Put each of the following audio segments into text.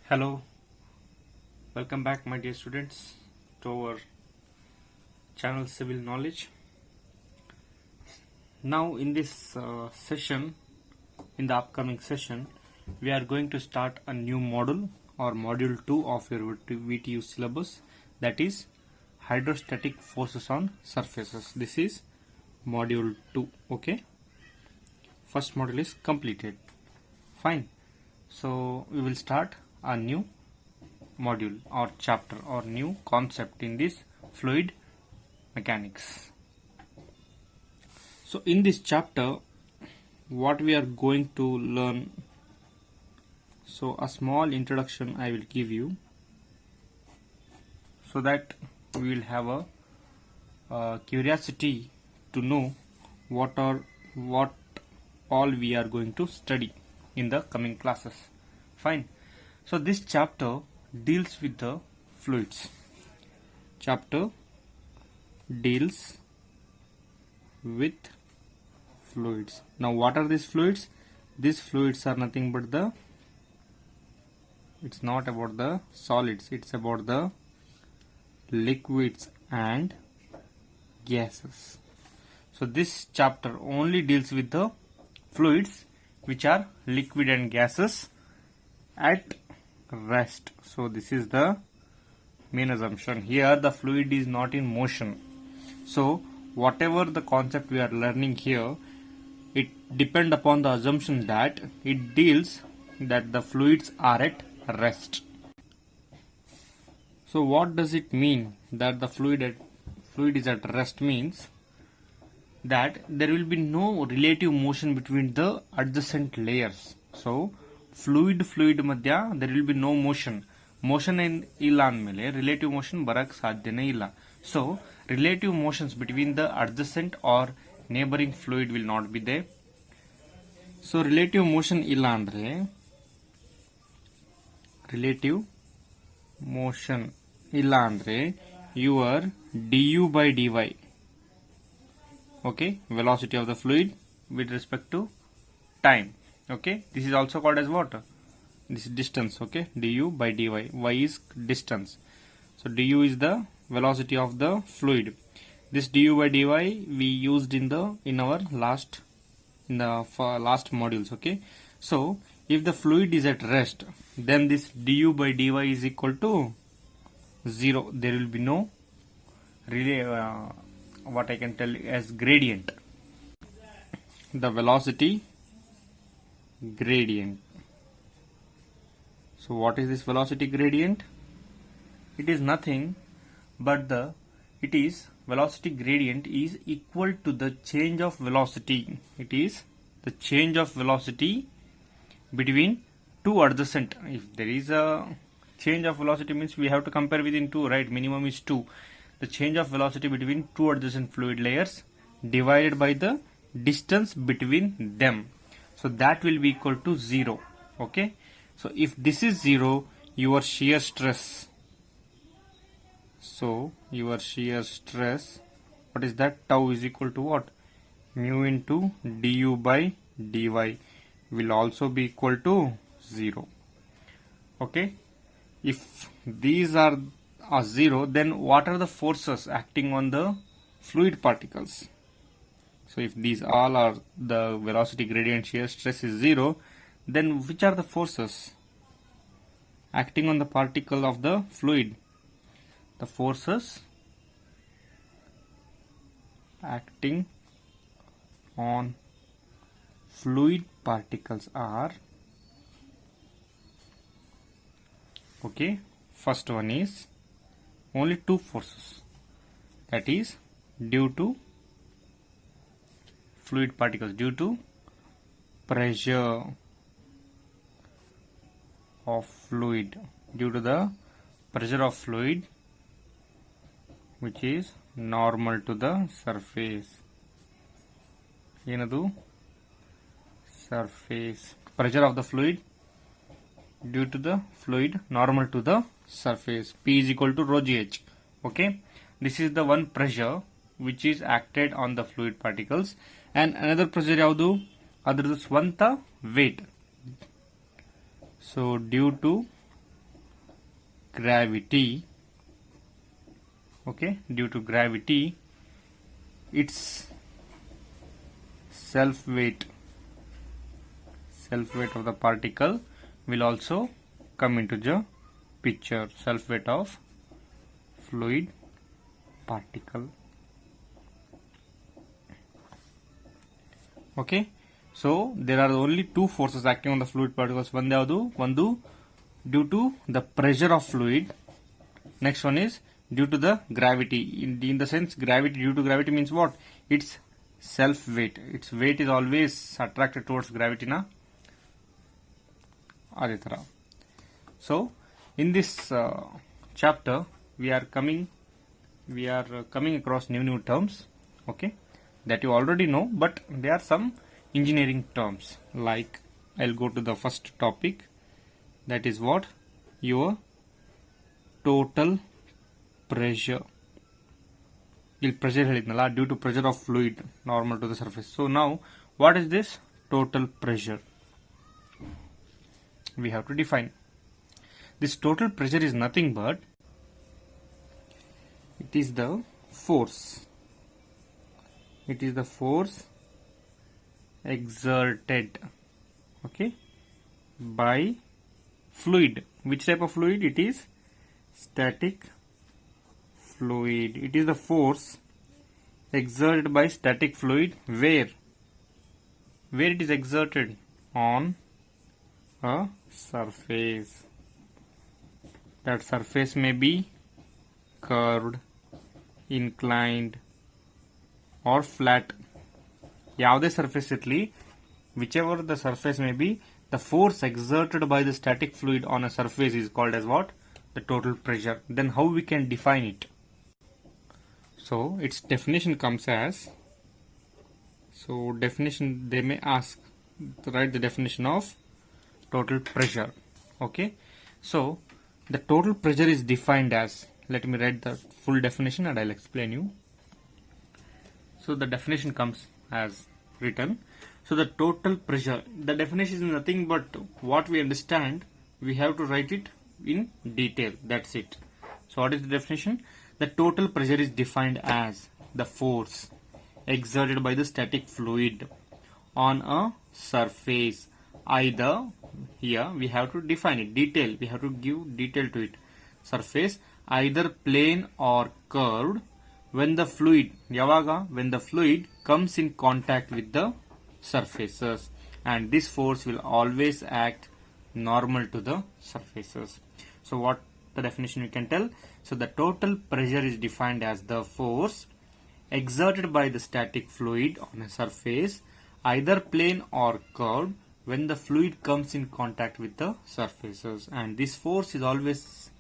Hello, welcome back, my dear students, to our channel Civil Knowledge. Now, in this session, in the upcoming session, we are going to start a new module or module 2 of your VTU syllabus, that is hydrostatic forces on surfaces. This is module 2. Okay, first module is completed. Fine. So, we will start a new module or chapter or new concept in this fluid mechanics. So in this chapter, what we are going to learn, so a small introduction I will give you so that we will have a curiosity to know what all we are going to study in the coming classes. Fine. So this chapter deals with the fluids. Chapter deals with fluids. Now what are these fluids? These fluids are nothing but it's not about the solids, it's about the liquids and gases. So this chapter only deals with the fluids which are liquid and gases at rest. So this is the main assumption. Here the fluid is not in motion. So whatever the concept we are learning here, it depends upon the assumption that it deals that the fluids are at rest. So what does it mean that the fluid is at rest? Means that there will be no relative motion between the adjacent layers. So fluid madhya there will be no motion. Motion illa andmele relative motion barak sadhyane illa. So relative motions between the adjacent or neighboring fluid will not be there. So relative motion illa andre your du by dy, okay, velocity of the fluid with respect to time. Okay, this is also called as what? This is distance. Okay, du by dy. Y is distance. So du is the velocity of the fluid. This du by dy we used in our last modules. Okay, so if the fluid is at rest, then this du by dy is equal to 0. There will be no really what I can tell as gradient. The velocity gradient. So what is this velocity gradient? It is nothing but velocity gradient is equal to the change of velocity. It is the change of velocity between two adjacent. If there is a change of velocity, means we have to compare within two, right? Minimum is 2. The change of velocity between two adjacent fluid layers divided by the distance between them. So that will be equal to 0. Okay. So if this is 0, your shear stress. So your shear stress, what is that? Tau is equal to what? Mu into du by dy will also be equal to 0. Okay. If these are 0, then what are the forces acting on the fluid particles? So if these all are the velocity gradient, shear stress is 0, then which are the forces acting on the particle of the fluid? The forces acting on fluid particles are, okay, first one is only two forces, that is due to fluid particles, due to pressure of fluid, due to the pressure of fluid which is normal to the surface. Yenadu surface pressure of the fluid due to the fluid normal to the surface. P is equal to rho gh. Okay, this is the one pressure which is acted on the fluid particles, and another pressure yaudu adrದು ಸ್ವಂತ weight. So due to gravity, okay, due to gravity, its self weight of the particle will also come into the picture. Self weight of fluid particle. Okay, so there are only two forces acting on the fluid particles. One due to the pressure of fluid. Next one is due to the gravity. In the sense, gravity, due to gravity means what? Its self weight. Its weight is always attracted towards gravity, na? Aditara. So in this chapter we are coming across new terms, okay, that you already know, but there are some engineering terms. Like, I'll go to the first topic, that is what? Your total pressure. Pressure ಹೇಳಿದ್ನಲ್ಲ, due to pressure of fluid normal to the surface. So now what is this total pressure? We have to define. This total pressure is nothing but it is the force. It is the force exerted, okay, by fluid. Which type of fluid? It is static fluid. It is the force exerted by static fluid. Where it is exerted? On a surface. That surface may be curved, inclined or flat. ಯಾವುದೇ surface ಇರಲಿ, whichever the surface may be, the force exerted by the static fluid on a surface is called as what? The total pressure. Then how we can define it? So its definition comes as, so definition, they may ask to write the definition of total pressure. Okay, so the total pressure is defined as, let me write the full definition and I'll explain you. So the definition comes as written. So the total pressure, the definition is nothing but what we understand, we have to write it in detail. That's it. So what is the definition? The total pressure is defined as the force exerted by the static fluid on a surface. Either, here we have to define it, detail, we have to give detail to it. Surface, either plane or curved, when the fluid, yavaga, when the fluid comes in contact with the surfaces, and this force will always act normal to the surfaces. So what the definition we can tell? So the total pressure is defined as the force exerted by the static fluid on a surface, either plane or curved, when the fluid comes in contact with the surfaces, and this force is always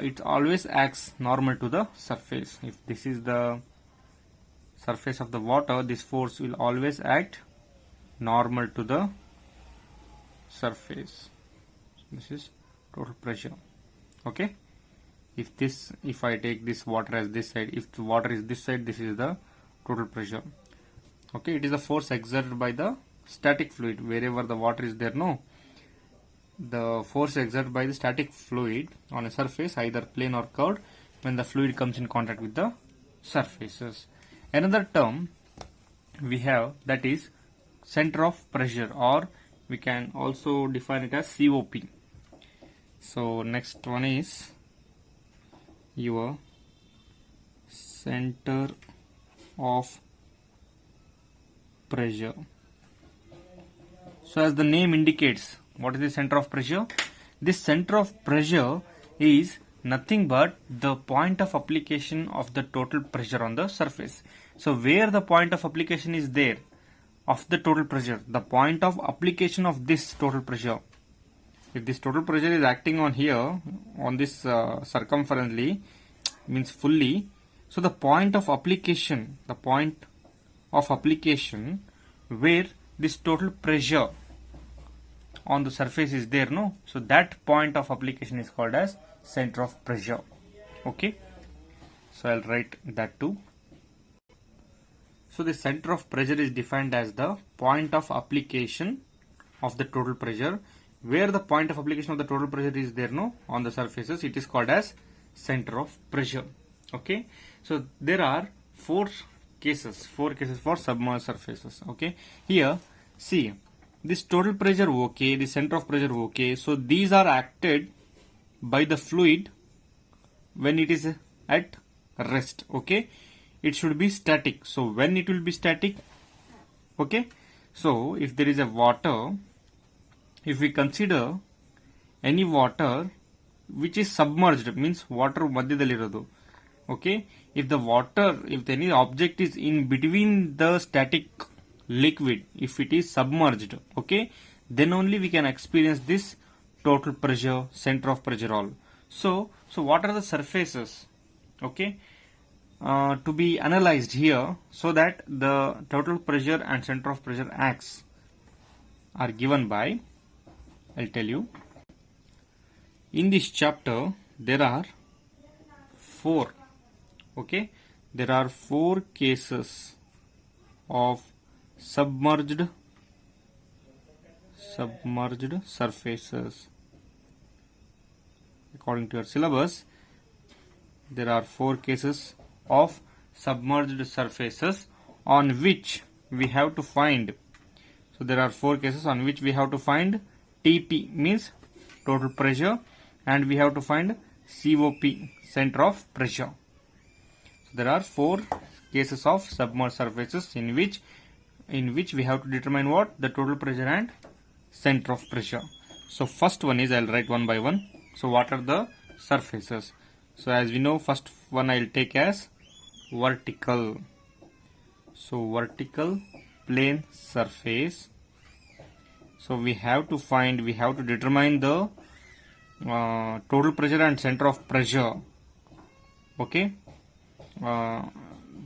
it always acts normal to the surface. If this is the surface of the water, this force will always act normal to the surface. This is total pressure. Okay, if I take this water as this side, if the water is this side, this is the total pressure. Okay, it is the force exerted by the static fluid wherever the water is there. No, the force exerted by the static fluid on a surface, either plane or curved, when the fluid comes in contact with the surfaces. Another term we have, that is center of pressure, or we can also define it as COP. So next one is your center of pressure. So as the name indicates, what is the center of pressure? This center of pressure is nothing but the point of application of the total pressure on the surface. So where the point of application is there of the total pressure, the point of application of this total pressure, if this total pressure is acting on here, on this circumferentially, means fully, so the point of application where this total pressure on the surface is there, no, so that point of application is called as center of pressure. Okay, so I'll write that too. So the center of pressure is defined as the point of application of the total pressure where the point of application of the total pressure is there, no, on the surfaces, it is called as center of pressure. Okay, so there are four cases for submerged surfaces. Okay, here see, this total pressure okay, the center of pressure okay, so these are acted by the fluid when it is at rest. Okay, it should be static. So when it will be static, okay, so if there is a water, if we consider any water which is submerged, means water ಮಧ್ಯದಲ್ಲಿರೋದು, okay, if the water, if any object is in between the static liquid, if it is submerged, okay, then only we can experience this total pressure, center of pressure all. So what are the surfaces, okay, to be analyzed here, so that the total pressure and center of pressure acts are given by, I'll tell you. In this chapter there are four, okay, there are four cases of submerged surfaces. According to your syllabus, there are four cases of submerged surfaces on which we have to find. So there are four cases on which we have to find TP, means total pressure, and we have to find COP, center of pressure. So there are four cases of submerged surfaces in which we have to determine what, the total pressure and center of pressure. So first one is, I'll write one by one. So what are the surfaces? So as we know, first one I'll take as vertical. So vertical plane surface. So we have to determine the total pressure and center of pressure. Okay,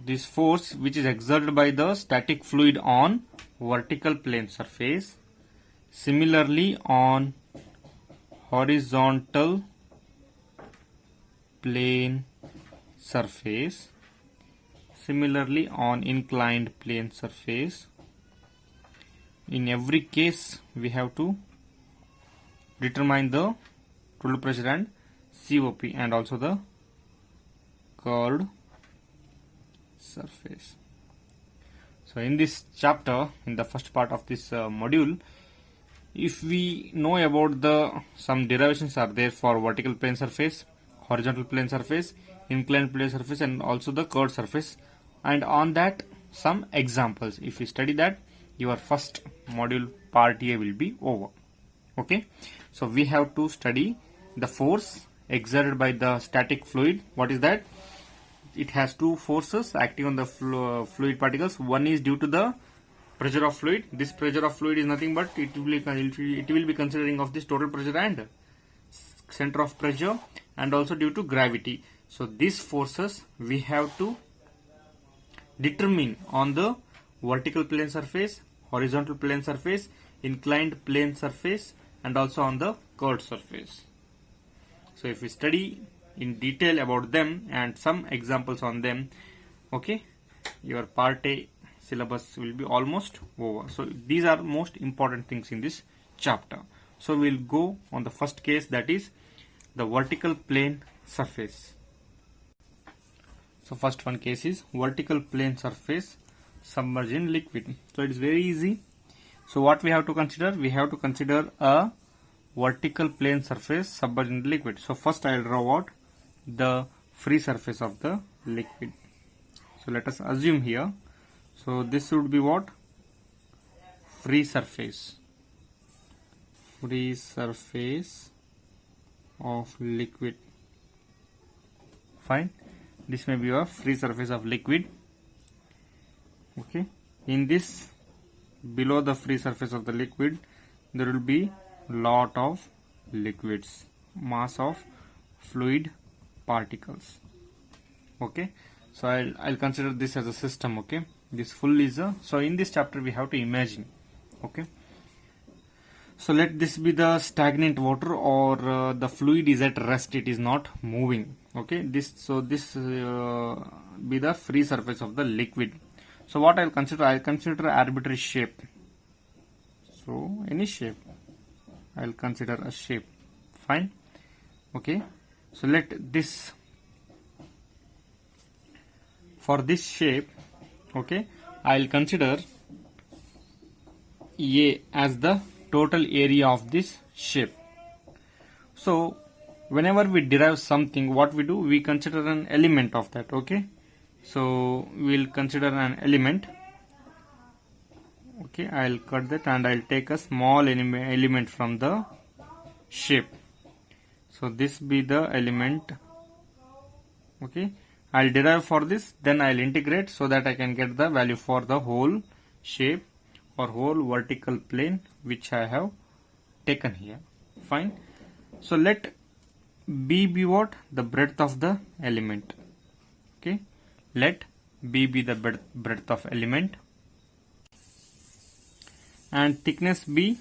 this force which is exerted by the static fluid on vertical plane surface, similarly on horizontal plane surface, similarly on inclined plane surface. In every case we have to determine the total pressure and COP, and also the curved surface. So in this chapter, in the first part of this module, if we know about the some derivations are there for vertical plane surface, horizontal plane surface, inclined plane surface, and also the curved surface, and on that some examples. If you study that, your first module part A will be over. Okay, so we have to study the force exerted by the static fluid. What is that? It has two forces acting on the fluid particles. One is due to the pressure of fluid. This pressure of fluid is nothing but it will be considering of this total pressure and center of pressure, and also due to gravity. So these forces we have to determine on the vertical plane surface, horizontal plane surface, inclined plane surface, and also on the curved surface. So if we study in detail about them and some examples on them, okay, your part A syllabus will be almost over. So these are most important things in this chapter. So we'll go on the first case, that is the vertical plane surface. So first one case is vertical plane surface submerged in liquid. So it is very easy. So what we have to consider? We have to consider a vertical plane surface submerged in liquid. So first I will draw out the free surface of the liquid. So let us assume here, so this would be what? Free surface of liquid. Fine, this may be a free surface of liquid. Okay, in this, below the free surface of the liquid, there will be lot of liquids, mass of fluid particles. Okay, so I'll consider this as a system. Okay, this full is a, so in this chapter we have to imagine. Okay, so let this be the stagnant water, or the fluid is at rest, it is not moving. Okay, this be the free surface of the liquid. So what I'll consider arbitrary shape. So any shape, I'll consider a shape. Fine. Okay. So let this, for this shape, okay, I'll consider A as the total area of this shape. So whenever we derive something, what we do, we consider an element of that. Okay. So we'll consider an element. Okay, I'll cut that and I'll take a small element from the shape. So this be the element. Okay, I'll derive for this, then I'll integrate so that I can get the value for the whole shape or whole vertical plane which I have taken here. Fine. So let B be what? The breadth of the element. Okay, let B be the breadth of element, and thickness B,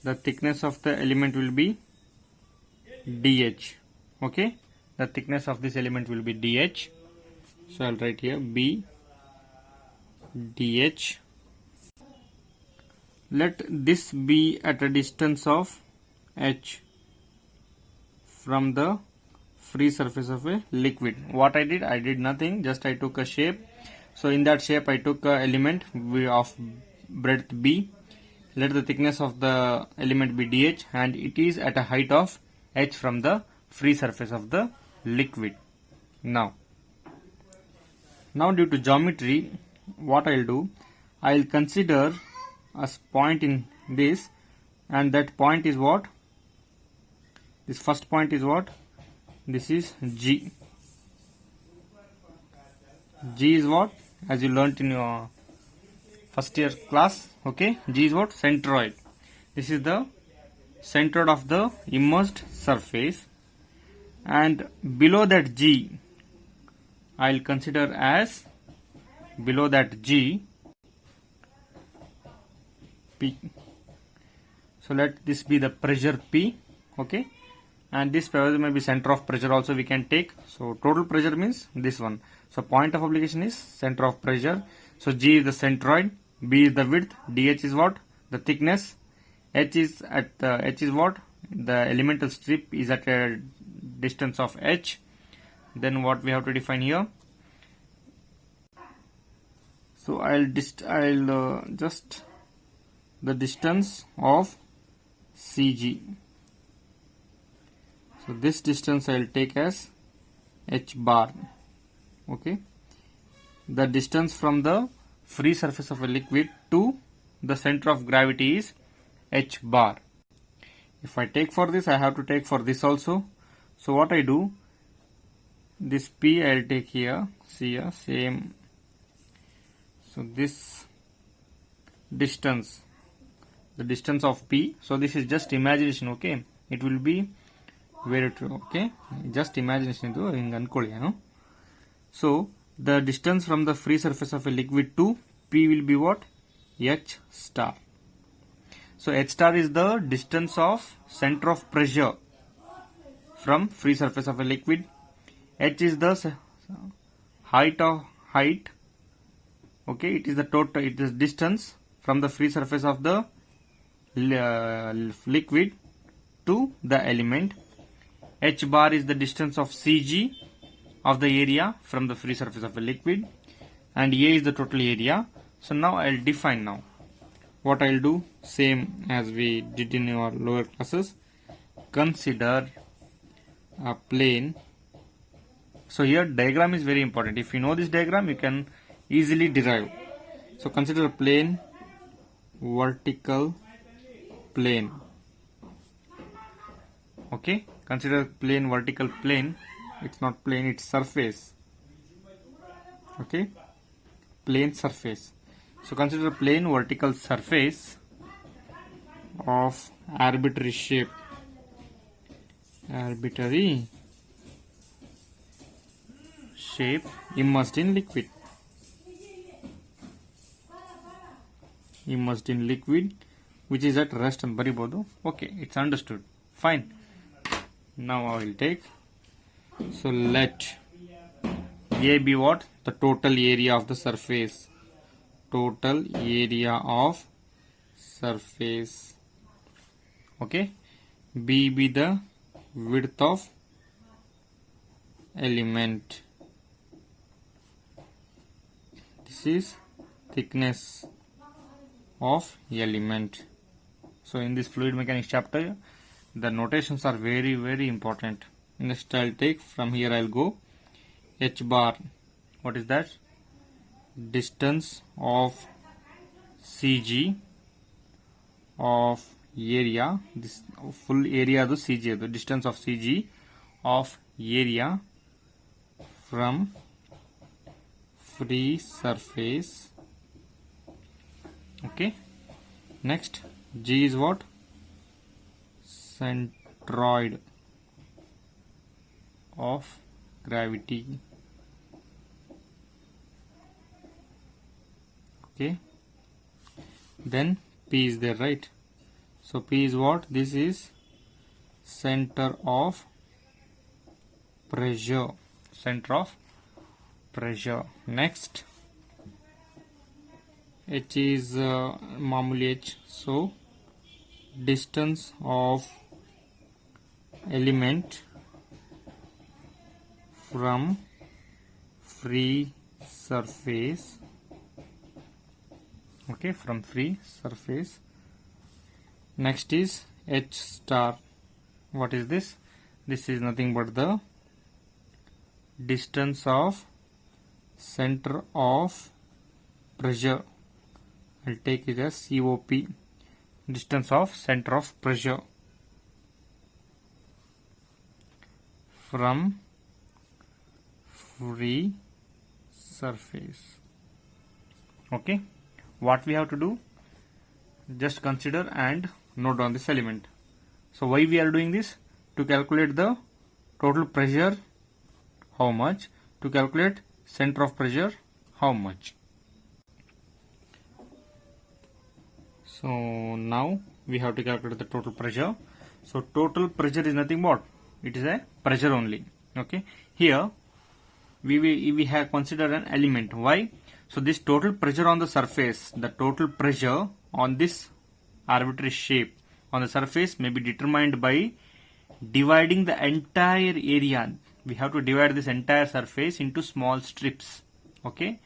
the thickness of the element will be dh. Okay, the thickness of this element will be dh. So I'll write here B dh. Let this be at a distance of h from the free surface of a liquid. What I did nothing, just I took a shape. So in that shape I took a element of breadth B. Let the thickness of the element be dh, and it is at a height of h from the free surface of the liquid. Now due to geometry, what I'll do, I'll consider a point in this, and that point is what? This first point is what? This is G. G is what? As you learnt in your first year class. Okay, G is what? Centroid. This is the centroid of the immersed surface, and below that G, I'll consider as below that G P. So let this be the pressure P. Okay, and this pressure may be center of pressure also we can take. So total pressure means this one. So point of application is center of pressure. So G is the centroid, B is the width, dh is what? The thickness, h is what? The elemental strip is at a distance of h. Then what we have to define here? So I'll just the distance of CG. So this distance I'll take as h bar. Okay, the distance from the free surface of a liquid to the center of gravity is h bar. If I take for this, I have to take for this also. So what I do, this P I'll take here. See here, same. So this distance, the distance of P. So this is just imagination. Okay, it will be very true. Okay, just imagination idu hinga ankolli ಏನು. So the distance from the free surface of a liquid to P will be what? H star. So H star is the distance of center of pressure from free surface of a liquid. H is the height. Okay, it is the total, it is distance from the free surface of the liquid to the element. H bar is the distance of CG of the area from the free surface of a liquid, and A is the total area. So now I'll define now. What I'll do, same as we did in your lower classes, consider a plane. So here diagram is very important. If you know this diagram, you can easily derive. So consider a plane, vertical plane. Okay, consider plane, vertical plane. It's not plane, it's surface. Okay, plane surface. So consider a plane vertical surface of arbitrary shape. Arbitrary shape immersed in liquid. Immersed in liquid, which is at rest and baribodu. Okay, it's understood. Fine. Now I will take. So let A be what? The total area of the surface. Total area of surface. Okay, B be the width of element. This is thickness of element. So in this fluid mechanics chapter, the notations are very, very important. Next I'll take, from here I'll go h bar. What is that? Distance of CG of area. This full area the CG, the distance of CG of area from free surface. Okay. Next, G is what? Centroid of gravity. Okay. Then P is there, right? So P is what? This is center of pressure. Center of pressure. Next, H is mamuli H. So distance of element from free surface. Okay, from free surface. Next is H star. What is this? This is nothing but the distance of center of pressure. I'll take it as COP. Distance of center of pressure from free surface. Okay, what we have to do? Just consider and note down this element. So why we are doing this? To calculate the total pressure, how much? To calculate center of pressure, how much? So now we have to calculate the total pressure. So total pressure is nothing but, it is a pressure only. Okay, here we have considered an element. Why? So this total pressure on the surface, the total pressure on this arbitrary shape on the surface may be determined by dividing the entire area. We have to divide this entire surface into small strips. Okay,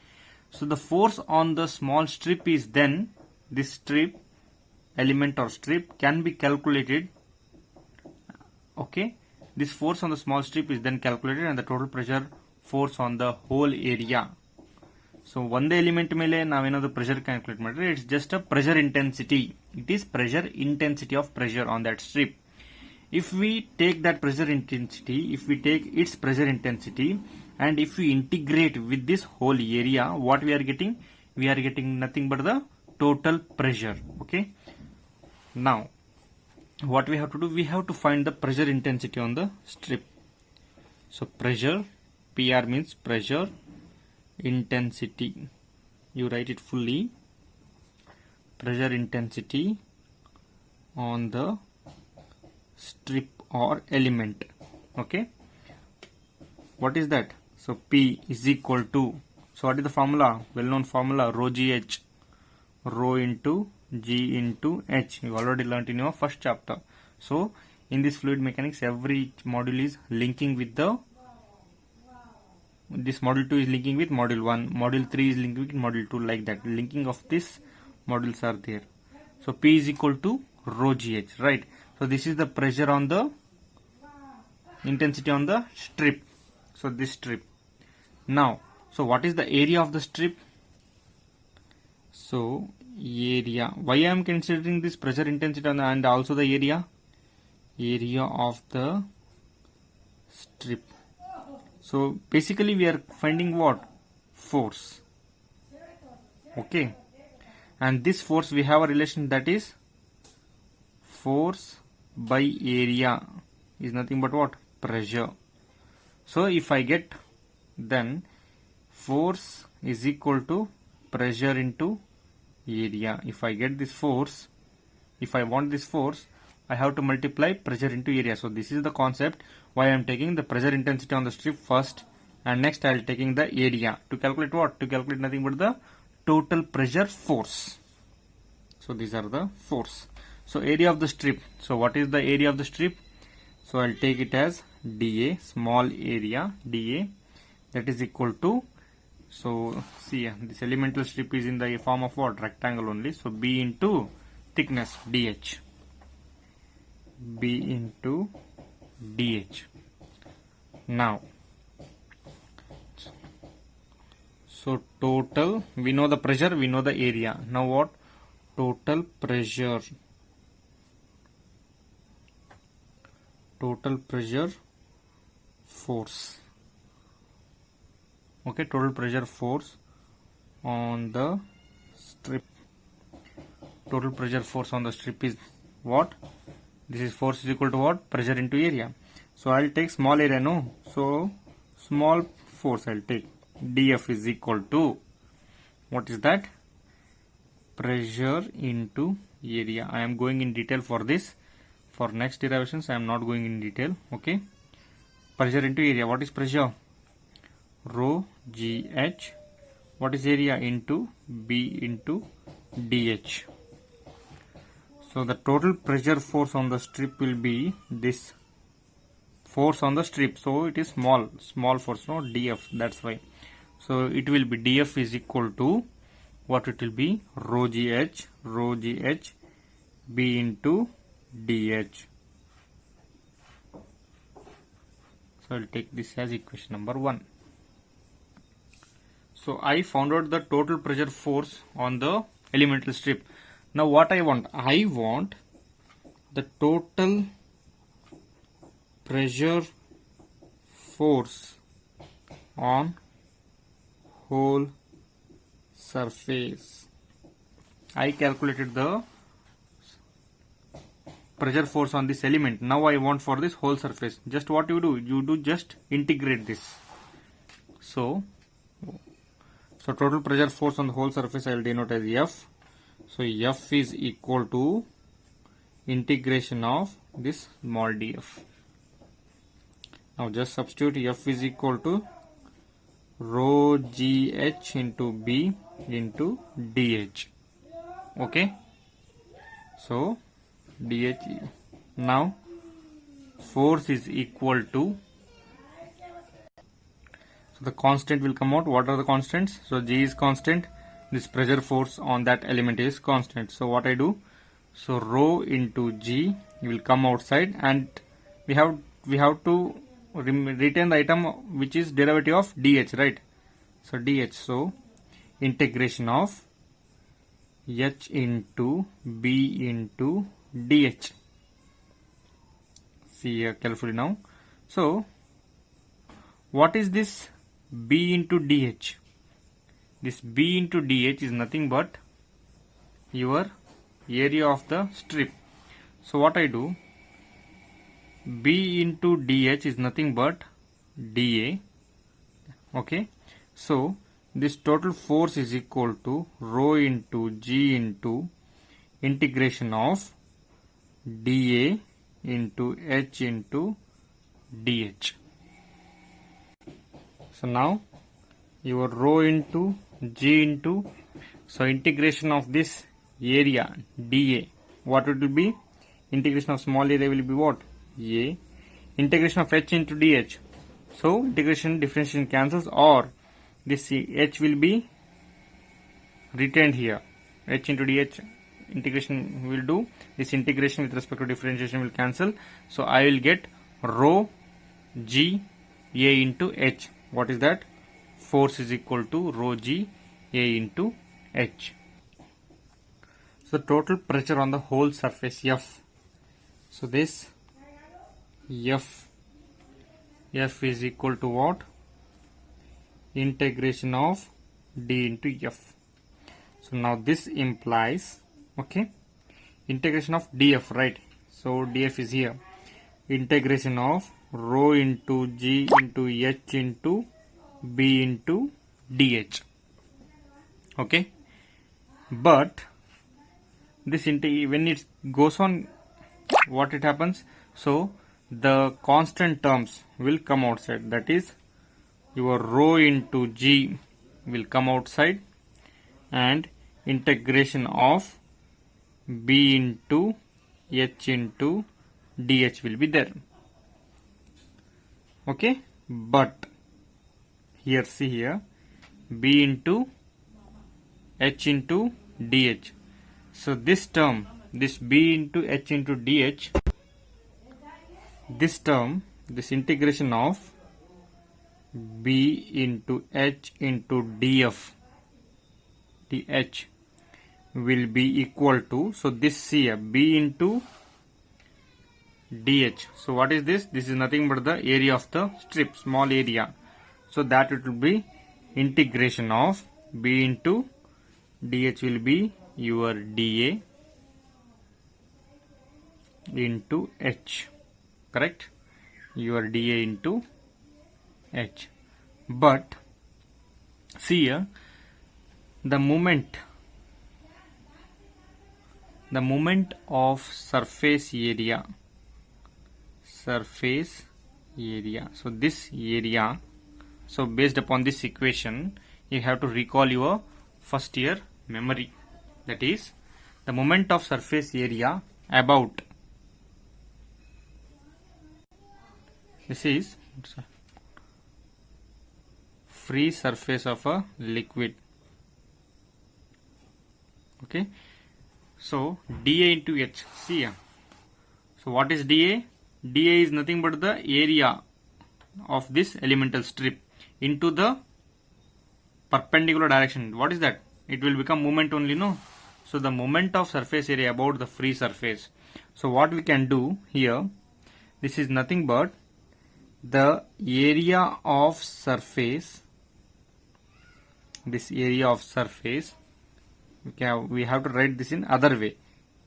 so the force on the small strip is then, this strip, element or strip, can be calculated. Okay, this force on the small strip is then calculated, and the total pressure force on the whole area. So one element ಮೇಲೆ ನಾವೇನಾದರೂ pressure calculate ಮಾಡಿದ್ರೆ, it's just a pressure intensity. It is pressure intensity of pressure on that strip. If we take that pressure intensity, if we take its pressure intensity, and if we integrate with this whole area, what we are getting? We are getting nothing but the total pressure. Okay. Now, what we have to do? We have to find the pressure intensity on the strip. So pressure, PR means pressure intensity. You write it fully. Pressure intensity on the strip or element. Okay, what is that? So P is equal to, so what is the formula? Well known formula, rho GH, rho into G into H. You already learnt in your first chapter. So in this fluid mechanics, every module is linking with the, this module 2 is linking with module 1, module 3 is linking with module 2, like that. Linking of this modules are there. So P is equal to rho GH, right? So this is the pressure on the intensity on the strip. So this strip. Now, so what is the area of the strip? So area. Why I am considering this pressure intensity on the, and also the area? Area of the strip. So basically we are finding what? Force. Okay. And this force, we have a relation, that is force by area is nothing but what? Pressure. So if I get, then force is equal to pressure into area. If I get this force, if I want this force, I have to multiply pressure into area. So this is the concept why I am taking the pressure intensity on the strip first, and next I will taking the area. To calculate what? To calculate nothing but the total pressure force. So these are the force. So area of the strip. So what is the area of the strip? So I'll take it as dA, small area dA, that is equal to, so see this elemental strip is in the form of what? Rectangle only. So B into thickness dH. B into dH. Now, so total, we know the pressure, we know the area. Now what? Total pressure. Total pressure force. Okay, total pressure force on the strip. Total pressure force on the strip is what? This is force is equal to what? Pressure into area. So I'll take small area, no? So small force I'll take. dF is equal to, what is that? Pressure into area. I am going in detail for this. For next derivations, I am not going in detail. Okay. Pressure into area. What is pressure? Rho GH. What is area? Into B into DH. So the total pressure force on the strip will be this force on the strip. So it is small force, no? DF. That's why. So it will be DF is equal to what? It will be rho GH B into DH. So I'll take this as equation number 1. So I found out the total pressure force on the elemental strip. Now what I want? I want the total pressure force on whole surface. I calculated the pressure force on this element. Now I want for this whole surface. Just what you do? You do just integrate this. So total pressure force on the whole surface I will denote as F. So F is equal to integration of this small df. Now just substitute F is equal to rho GH into B into DH. Okay. So DH, now force is equal to, so the constant will come out. What are the constants? So G is constant, this pressure force on that element is constant. So what I do? So rho into G will come outside, and we have to retain the item which is derivative of DH, right? So DH, so integration of H into B into DH. See here carefully now. So what is this B into DH? This B into DH is nothing but your area of the strip. So what I do? B into DH is nothing but dA. Okay. So this total force is equal to rho into G into integration of dA into H into DH. So now your rho into G into, so integration of this area dA, what it will be? Integration of small area will be what? A. Integration of H into DH. So integration differentiation cancels, or this H will be retained here. H into DH integration will do. This integration with respect to differentiation will cancel. So I will get rho G A into H. What is that? Force is equal to rho G A into H. So total pressure on the whole surface F. So this F is equal to what? Integration of D into F. So now this implies, okay, integration of DF, right? So DF is here. Integration of rho into G into H into B into DH. Okay. But this when it goes on, what it happens? So the constant terms will come outside. That is, your rho into G will come outside, and integration of B into H into dH will be there. Okay, but here see here B into H into dH. So this term, this B into H into dH, this term, this integration of B into H into dH will be equal to, so this here B into dH. So what is this? This is nothing but the area of the strip, small area. So that it will be integration of B into dH will be your dA into H, correct? Your dA into H. But see here, the moment of surface area, so this area, so based upon this equation you have to recall your first year memory. That is, the moment of surface area about, this is free surface of a liquid. Okay, so dA into H, see here. So what is dA? dA is nothing but the area of this elemental strip into the perpendicular direction. What is that? It will become moment only, no? So the moment of surface area about the free surface. So what we can do here, this is nothing but the area of surface, this area of surface, we have to write this in other way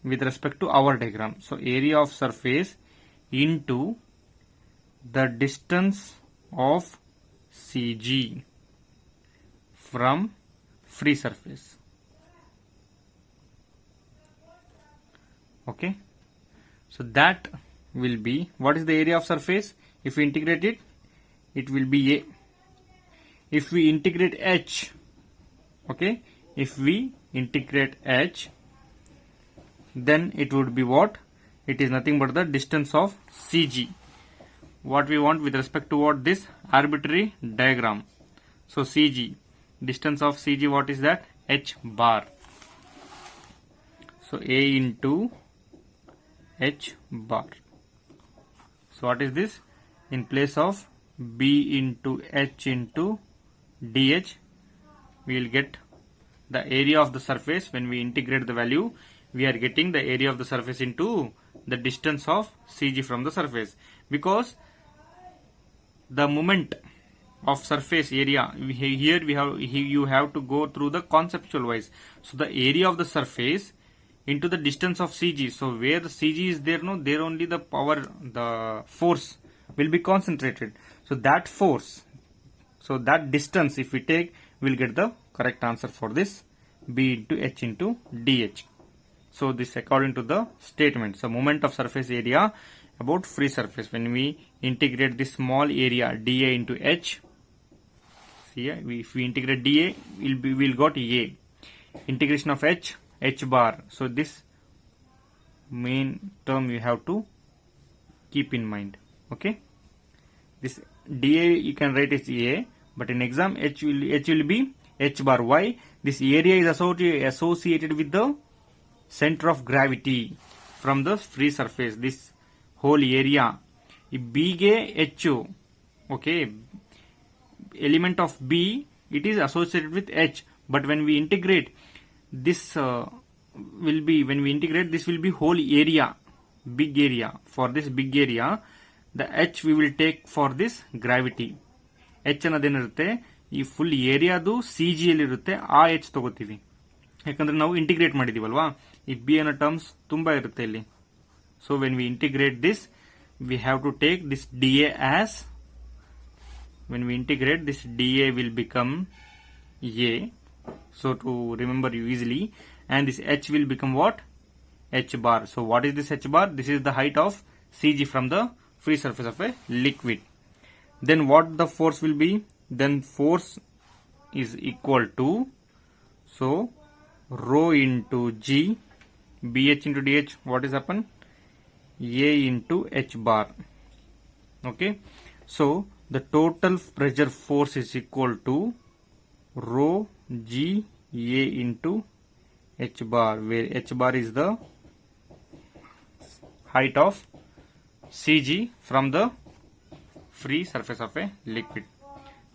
with respect to our diagram. So area of surface into the distance of CG from free surface. Okay, so that will be, what is the area of surface? If we integrate it, it will be A. If we integrate H, okay, if we integrate H, then it would be what? It is nothing but the distance of CG. What we want with respect to what? This arbitrary diagram. So CG, distance of CG, what is that? H bar. So A into H bar. So what is this? In place of B into H into dH, we will get the area of the surface. When we integrate the value, we are getting the area of the surface into the distance of CG from the surface, because the moment of surface area, here you have to go through the conceptual wise. So the area of the surface into the distance of CG. So where the CG is there, no, there only the power, the force will be concentrated. So that force, so that distance if we take, we will get the correct answer for this B into H into dH. So this according to the statement. So moment of surface area about free surface, when we integrate this small area dA into H, see here, if we integrate dA, we'll got A. Integration of H, H bar. So this main term you have to keep in mind. Okay, this dA you can write as A, but in exam H will be H bar. Why? This area is associated with the center of gravity from the free surface. This whole area, B H, okay, element of B, it is associated with H, but when we integrate this will be, when we integrate this will be whole area, big area. For this big area, the H we will take for this gravity. H ಅನ್ನೋದೇನಿರುತ್ತೆ ಈ full ಏರಿಯಾದು CG ಅಲ್ಲಿ ಇರುತ್ತೆ, ಆ H ತಗೋತೀವಿ, ಯಾಕಂದ್ರೆ ನಾವು integrate ಮಾಡಿದೀವಲ್ವಾ. ಈ B ಅನ್ನೋ terms ತುಂಬಾ ಇರುತ್ತೆ ಇಲ್ಲಿ. So when we integrate this, we have to take this dA as, when we integrate this dA will become A, so to remember you easily, and this H will become what? H bar. So what is this H bar? This is the height of CG from the free surface of a liquid. Then what the force will be? Then force is equal to, so rho into G, BH into DH, what is happened? A into H bar. Okay, so the total pressure force is equal to rho G A into H bar, where H bar is the height of CG from the free surface of a liquid.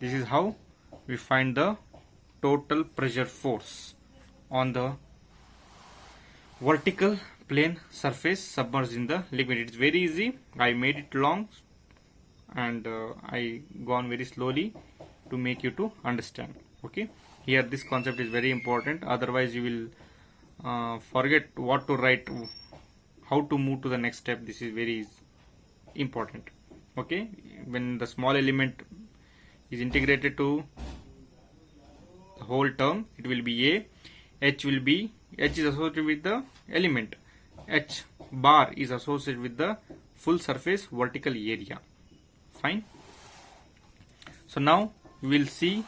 This is how we find the total pressure force on the vertical plane surface submerged in the liquid. It's very easy. I made it long and I gone very slowly to make you to understand. Okay, here this concept is very important, otherwise you will forget what to write, how to move to the next step. This is very important. Okay, when the small element is integrated to the whole term, it will be A. H is associated with the element. H bar is associated with the full surface vertical area. Fine. So now we will see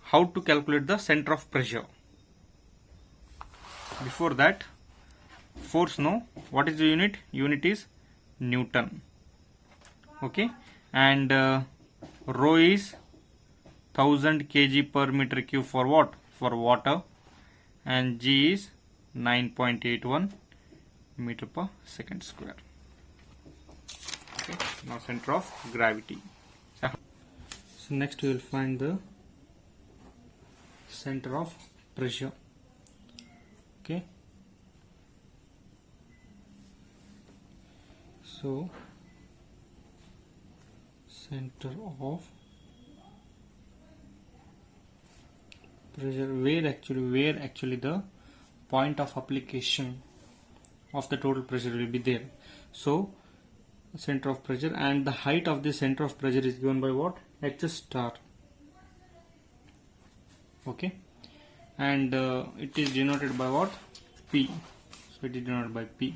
how to calculate the center of pressure. Before that, force, no, what is the unit? Unit is Newton. Okay, and rho is 1000 kg per meter cube for what? For water, and G is 9.81 meter per second square. Okay, now center of gravity. So next we will find the center of pressure. Okay, so center of pressure, where actually the point of application of the total pressure will be there. So center of pressure, and the height of the center of pressure is given by what? H star. Okay, and it is denoted by what? P. So it is denoted by P.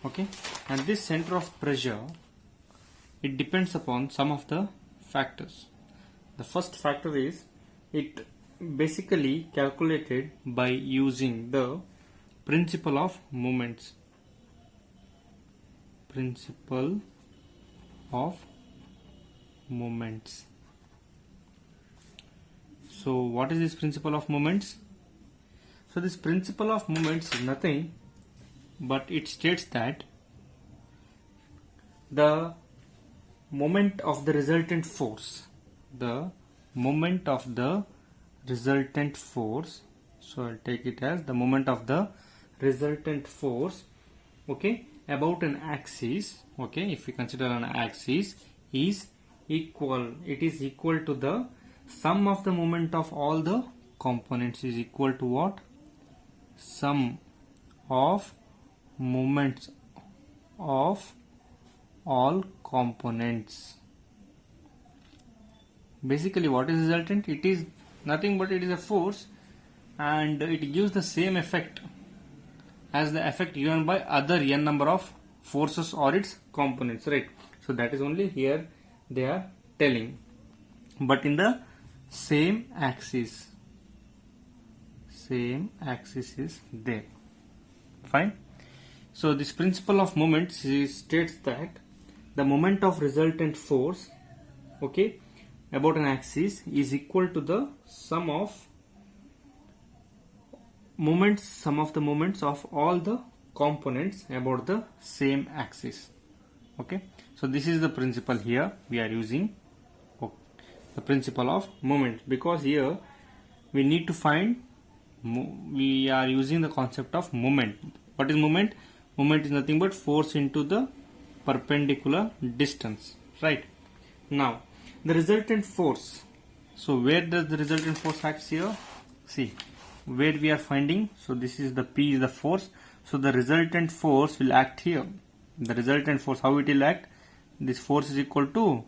Okay, and this center of pressure, it depends upon some of the factors. The first factor is it basically calculated by using the principle of moments. Principle of moments. So what is this principle of moments? So this principle of moments is nothing but it states that the moment of the resultant force, so I'll take it as the moment of the resultant force, okay, about an axis, okay, if we consider an axis, is equal, it is equal to the sum of the moment of all the components is equal to what? Sum of moments of all components. Basically what is resultant? It is nothing but it is a force, and it gives the same effect as the effect given by other n number of forces or its components, right? So that is only here they are telling, but in the same axis is there. Fine. So this principle of moments states that the moment of resultant force, okay, about an axis is equal to the sum of the moments of all the components about the same axis. Okay, so this is the principle here we are using, the principle of moment, because here we need to find, we are using the concept of moment. What is moment? Moment is nothing but force into the perpendicular distance, right? Now the resultant force, so where does the resultant force act here? See where we are finding, so this is the P is the force, so the resultant force will act here. The resultant force, how it will act? This force is equal to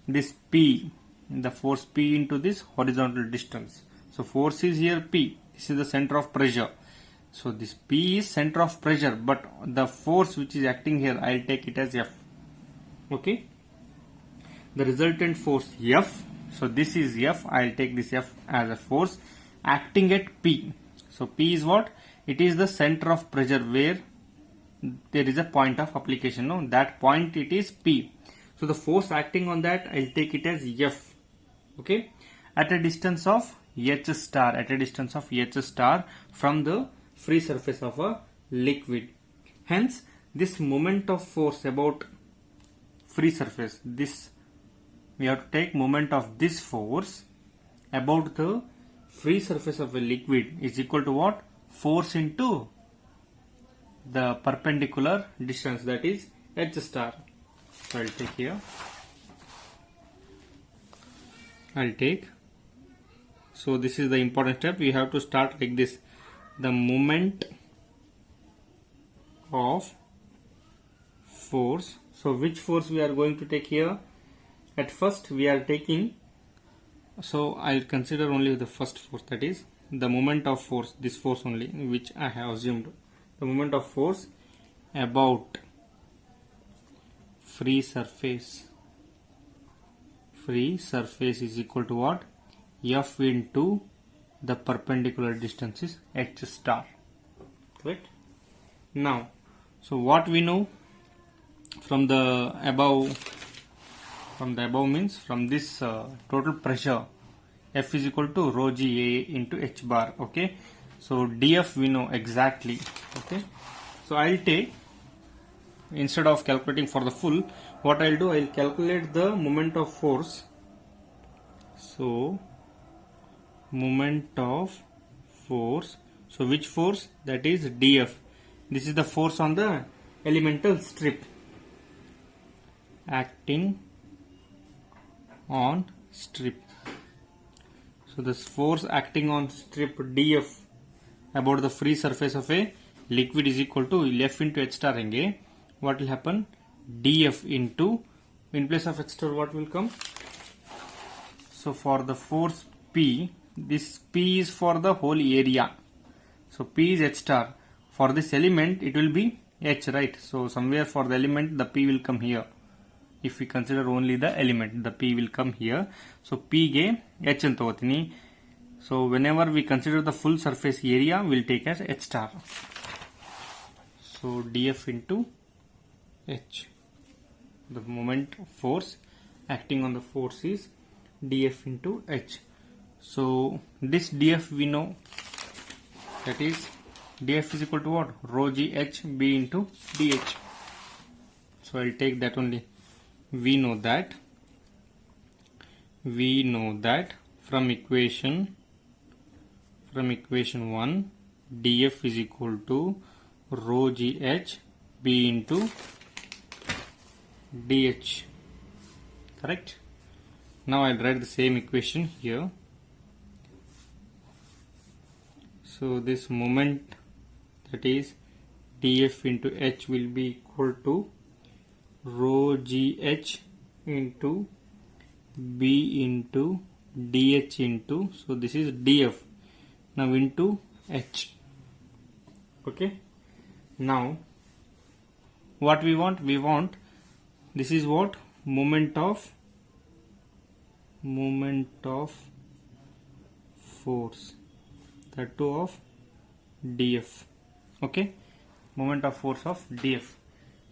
this P, the force P into this horizontal distance. So force is here P, this is the center of pressure, so this P is center of pressure, but the force which is acting here, I'll take it as F. Okay, the resultant force F, so this is F, I'll take this F as a force acting at P. So P is what? It is the center of pressure where there is a point of application. No, that point it is P. So the force acting on that, I'll take it as F. Okay, at a distance of H star, at a distance of H star from the free surface of a liquid. Hence, this moment of force about free surface, this we have to take moment of this force about the free surface of a liquid is equal to what? Force into the perpendicular distance, that is H star. So I'll take here. I'll take. So this is the important step. We have to start like this. The moment of force. So which force we are going to take here? At first we are taking, so I'll consider only the first force, that is the moment of force, this force only which I have assumed. The moment of force about free surface. Free surface is equal to what? F into the perpendicular distance is H star. Correct? Now, so what we know from the above, means from this total pressure, F is equal to rho g A into H bar. Okay, so dF we know exactly. Okay, so I'll take, instead of calculating for the full, what I'll do, I'll calculate the moment of force. So moment of force, so which force? That is dF. This is the force on the elemental strip acting on strip. So this force acting on strip dF about the free surface of a liquid is equal to F into H star. What will happen? dF into, in place of H star what will come? So for the force P, this P is for the whole area. So P is H star. For this element it will be H, right? So somewhere for the element the P will come here. If we consider only the element, the P will come here. So P ge H anta tagotini. So whenever we consider the full surface area, we'll take as H star. So dF into H. The moment of force acting on the force is dF into H. So this dF we know, that is dF is equal to what? Rho g H B into dH. So I'll take that only. We know that from equation 1, dF is equal to rho g H B into dH. Correct? Now I'll write the same equation here. So this moment, that is dF into H, will be equal to rho gh into B into dH into, so this is dF, now into H. Okay, now what we want, this is what? Moment of force, that too of dF. Okay, moment of force of dF,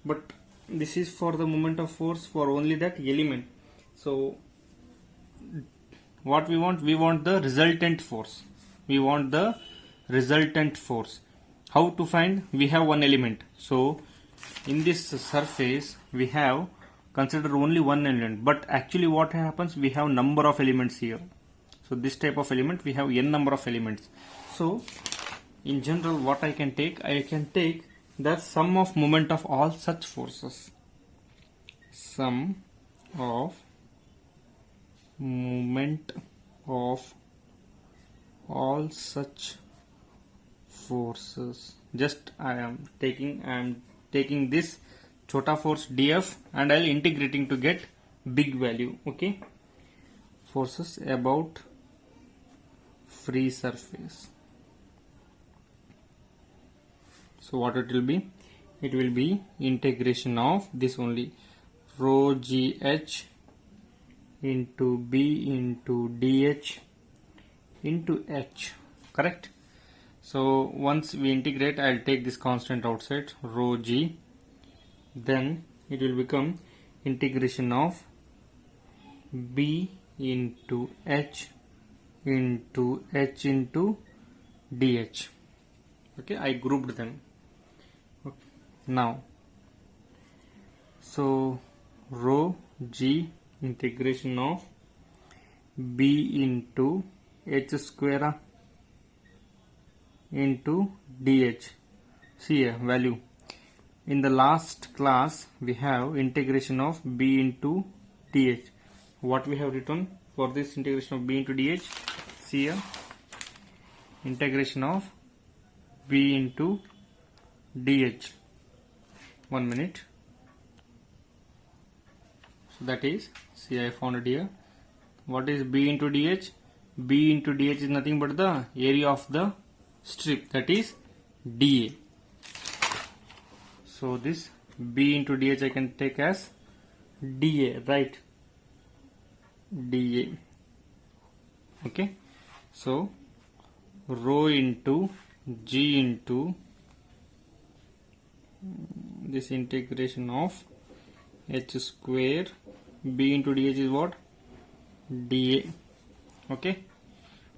but this is for the moment of force for only that element. So what we want the resultant force. How to find? We have one element, so in this surface we have considered only one element, but actually what happens, we have number of elements here. So this type of element we have n number of elements. So in general what I can take the sum of moment of all such forces. Sum of moment of all such forces. Just I am taking this chota force dF and I'll integrating to get big value. Okay, forces about free surface. So what it will be? It will be integration of this only, rho gh into B into dH into H. Correct? So once we integrate, I'll take this constant outside, rho g, then it will become integration of b into h into h into dh. Okay, I grouped them. Okay. Now, so rho g integration of b into h square into dh. See a value. In the last class we have integration of b into dh. What we have written for this integration of b into dh? See here, integration of b into dh. 1 minute. So that is, see, I found it here. What is b into dh? B into dh is nothing but the area of the strip, that is dA. So this b into dh I can take as dA, right? dA. Okay, so rho into g into this integration of h square b into dh is what? dA. Okay,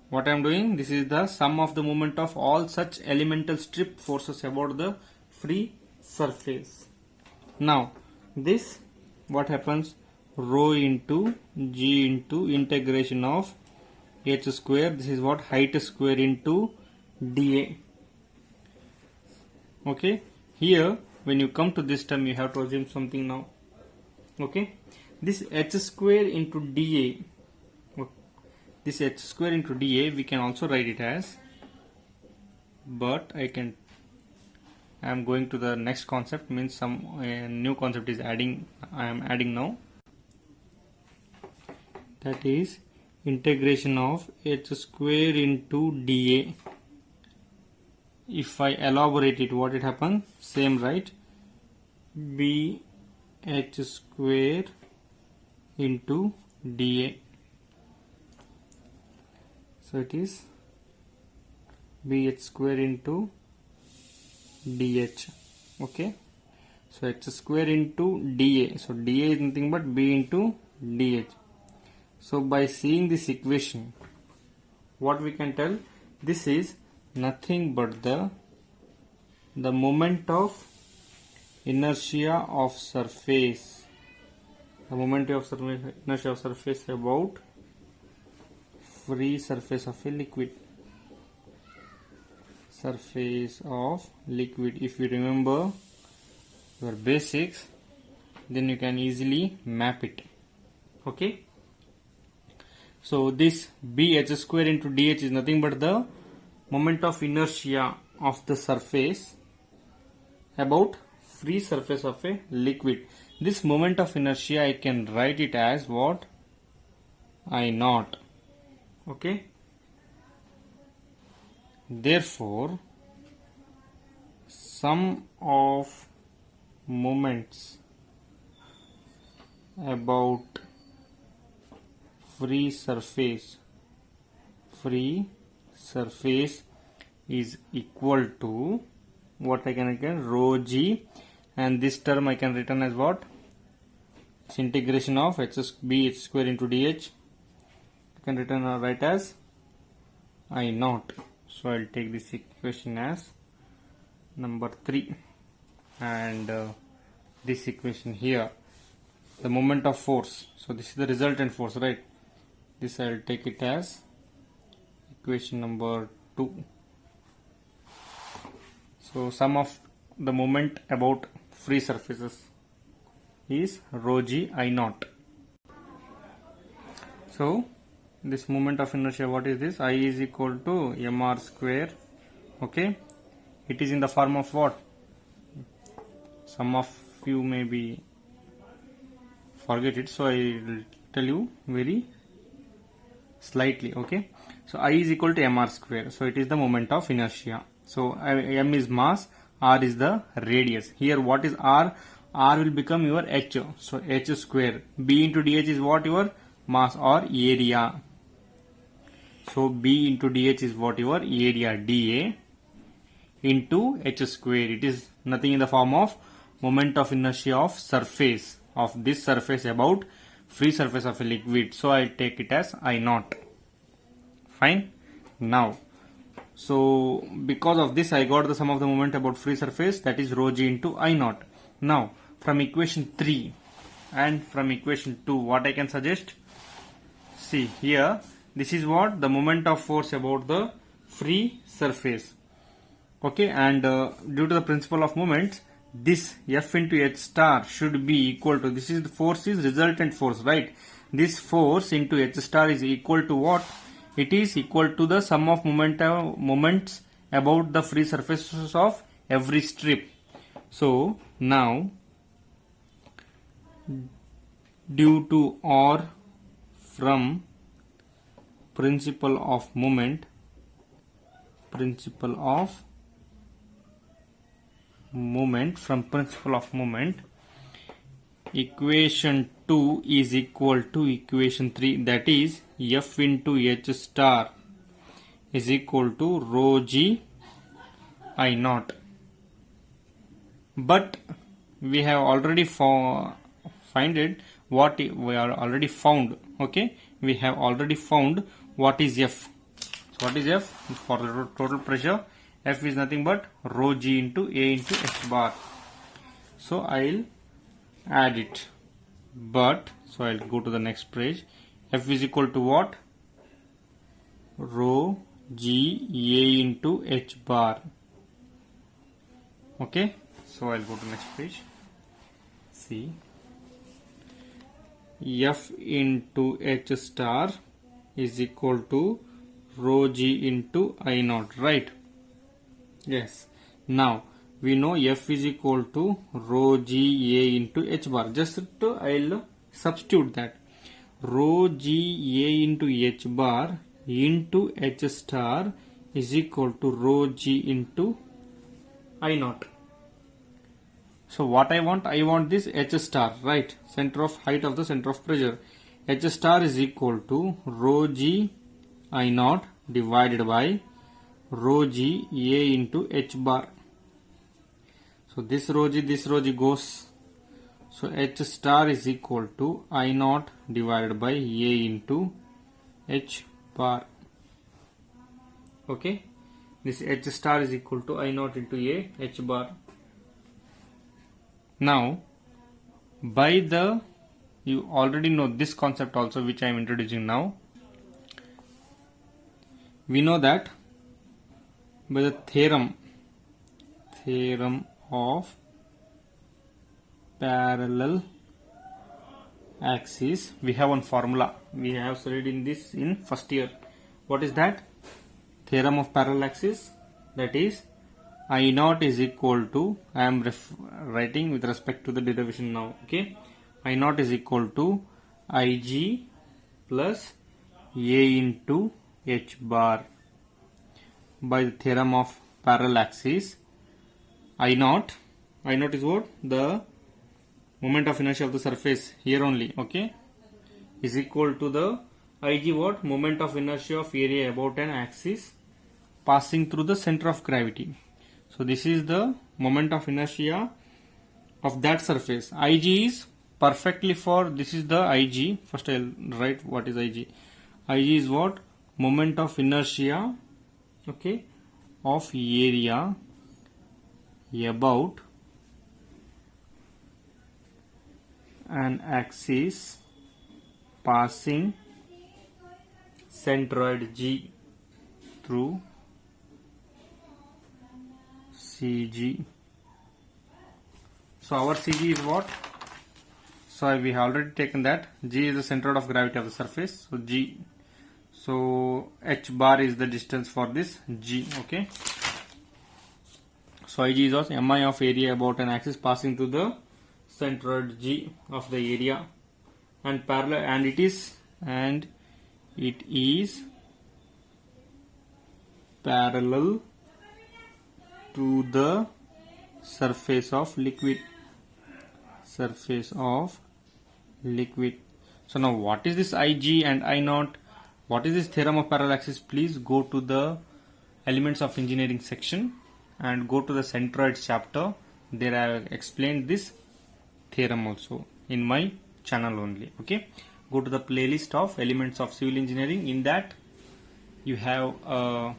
what I am doing, this is the sum of the moment of all such elemental strip forces about the free surface. Now this, what happens, rho into g into integration of h square, this is what, height square into dA. Okay, here when you come to this term you have to assume something now. Okay, this h square into dA, this h square into dA we can also write it as, but I am going to the next concept, means some new concept is adding, I am adding now, that is integration of h square into dA. If I elaborate it, what it happen, same, right? b h square into dA. So it is bh square into dh. Okay, so h square into dA, so dA is nothing but b into dh. So by seeing this equation, what we can tell, this is nothing but the moment of inertia of surface, the moment of inertia of surface about free surface of a liquid. Surface of liquid. If you remember your basics, then you can easily map it. Okay, so this bh square into dh is nothing but the moment of inertia of the surface about free surface of a liquid. This moment of inertia I can write it as what? I naught. Okay, therefore sum of moments about free surface is equal to what I can rho g, and this term I can written as what? It's integration of bh square into dh. Can written or write as I naught. So I'll take this equation as number 3, and this equation here, the moment of force. So this is the resultant force, right? This I'll take it as equation number 2. So sum of the moment about free surfaces is rho g I naught. So this moment of inertia, what is this? I is equal to mr square. Okay, it is in the form of what? Some of you maybe forget it, so I will tell you very slightly. Okay, so I is equal to mr square, so it is the moment of inertia. So m is mass, r is the radius. Here what is r? R will become your h, so h square. B into dh is what? Your mass or area. So B into dH is what? Your area, dA. into h square. It is nothing in the form of moment of inertia of surface of this surface about free surface of a liquid. So I take it as I naught. Fine. Now, so because of this I got the sum of the moment about free surface, that is rho g into I naught. Now from equation 3 and from equation 2, what I can suggest? See here, this is what the moment of force about the free surface. Okay, and due to the principle of moments, this F into H star should be equal to, this is the force is resultant force, right? This force into H star is equal to what? It is equal to the sum of moments about the free surfaces of every strip. So now, due to or from principle of moment from principle of moment, equation 2 is equal to equation 3, that is F into H star is equal to rho g I naught. But we have already found what we are already found. Okay, we have already found what is F. So what is F? For the total pressure, F is nothing but rho g into A into H bar. So I'll add it. But so I'll go to the next page. F is equal to what? Rho g A into H bar. Okay, so I'll go to the next page. See, F into H star is equal to rho g into I naught, right? Yes. Now we know F is equal to rho g A into H bar. Just I'll substitute that. Rho g A into H bar into H star is equal to rho g into I naught. So what I want this H star, right? Center of height of the center of pressure. H star is equal to rho g I naught divided by rho g A into H bar. So this rho g goes. So H star is equal to I naught divided by A into H bar. Okay, this H star is equal to I naught into A H bar. Now, by the, you already know this concept also, which I am introducing now. We know that by the theorem of parallel axis, we have one formula. We have studied in this in first year. What is that? Theorem of parallel axis, that is I naught is equal to, I am writing with respect to the derivation now. Okay, I naught is equal to Ig plus A into H bar. By the theorem of parallel axis, I naught is what? The moment of inertia of the surface here only. Okay, is equal to the Ig what? Moment of inertia of area about an axis passing through the center of gravity. So this is the moment of inertia of that surface. Ig is perfectly for, this is the Ig. First I'll write what is Ig. Ig is what? Moment of inertia, okay, of area about an axis passing centroid G through CG. So our CG is what? So we have already taken that. G is the center of gravity of the surface. So G. So H bar is the distance for this G. Okay. So Ig is also Mi of area about an axis passing through the centroid G of the area, and parallel, and it is parallel to the surface of liquid. So now what is this Ig and I naught? What is this theorem of parallel axis? Please go to the elements of engineering section and go to the centroids chapter. There I have explained this theorem also in my channel only. Okay, go to the playlist of Elements of Civil Engineering. In that you have a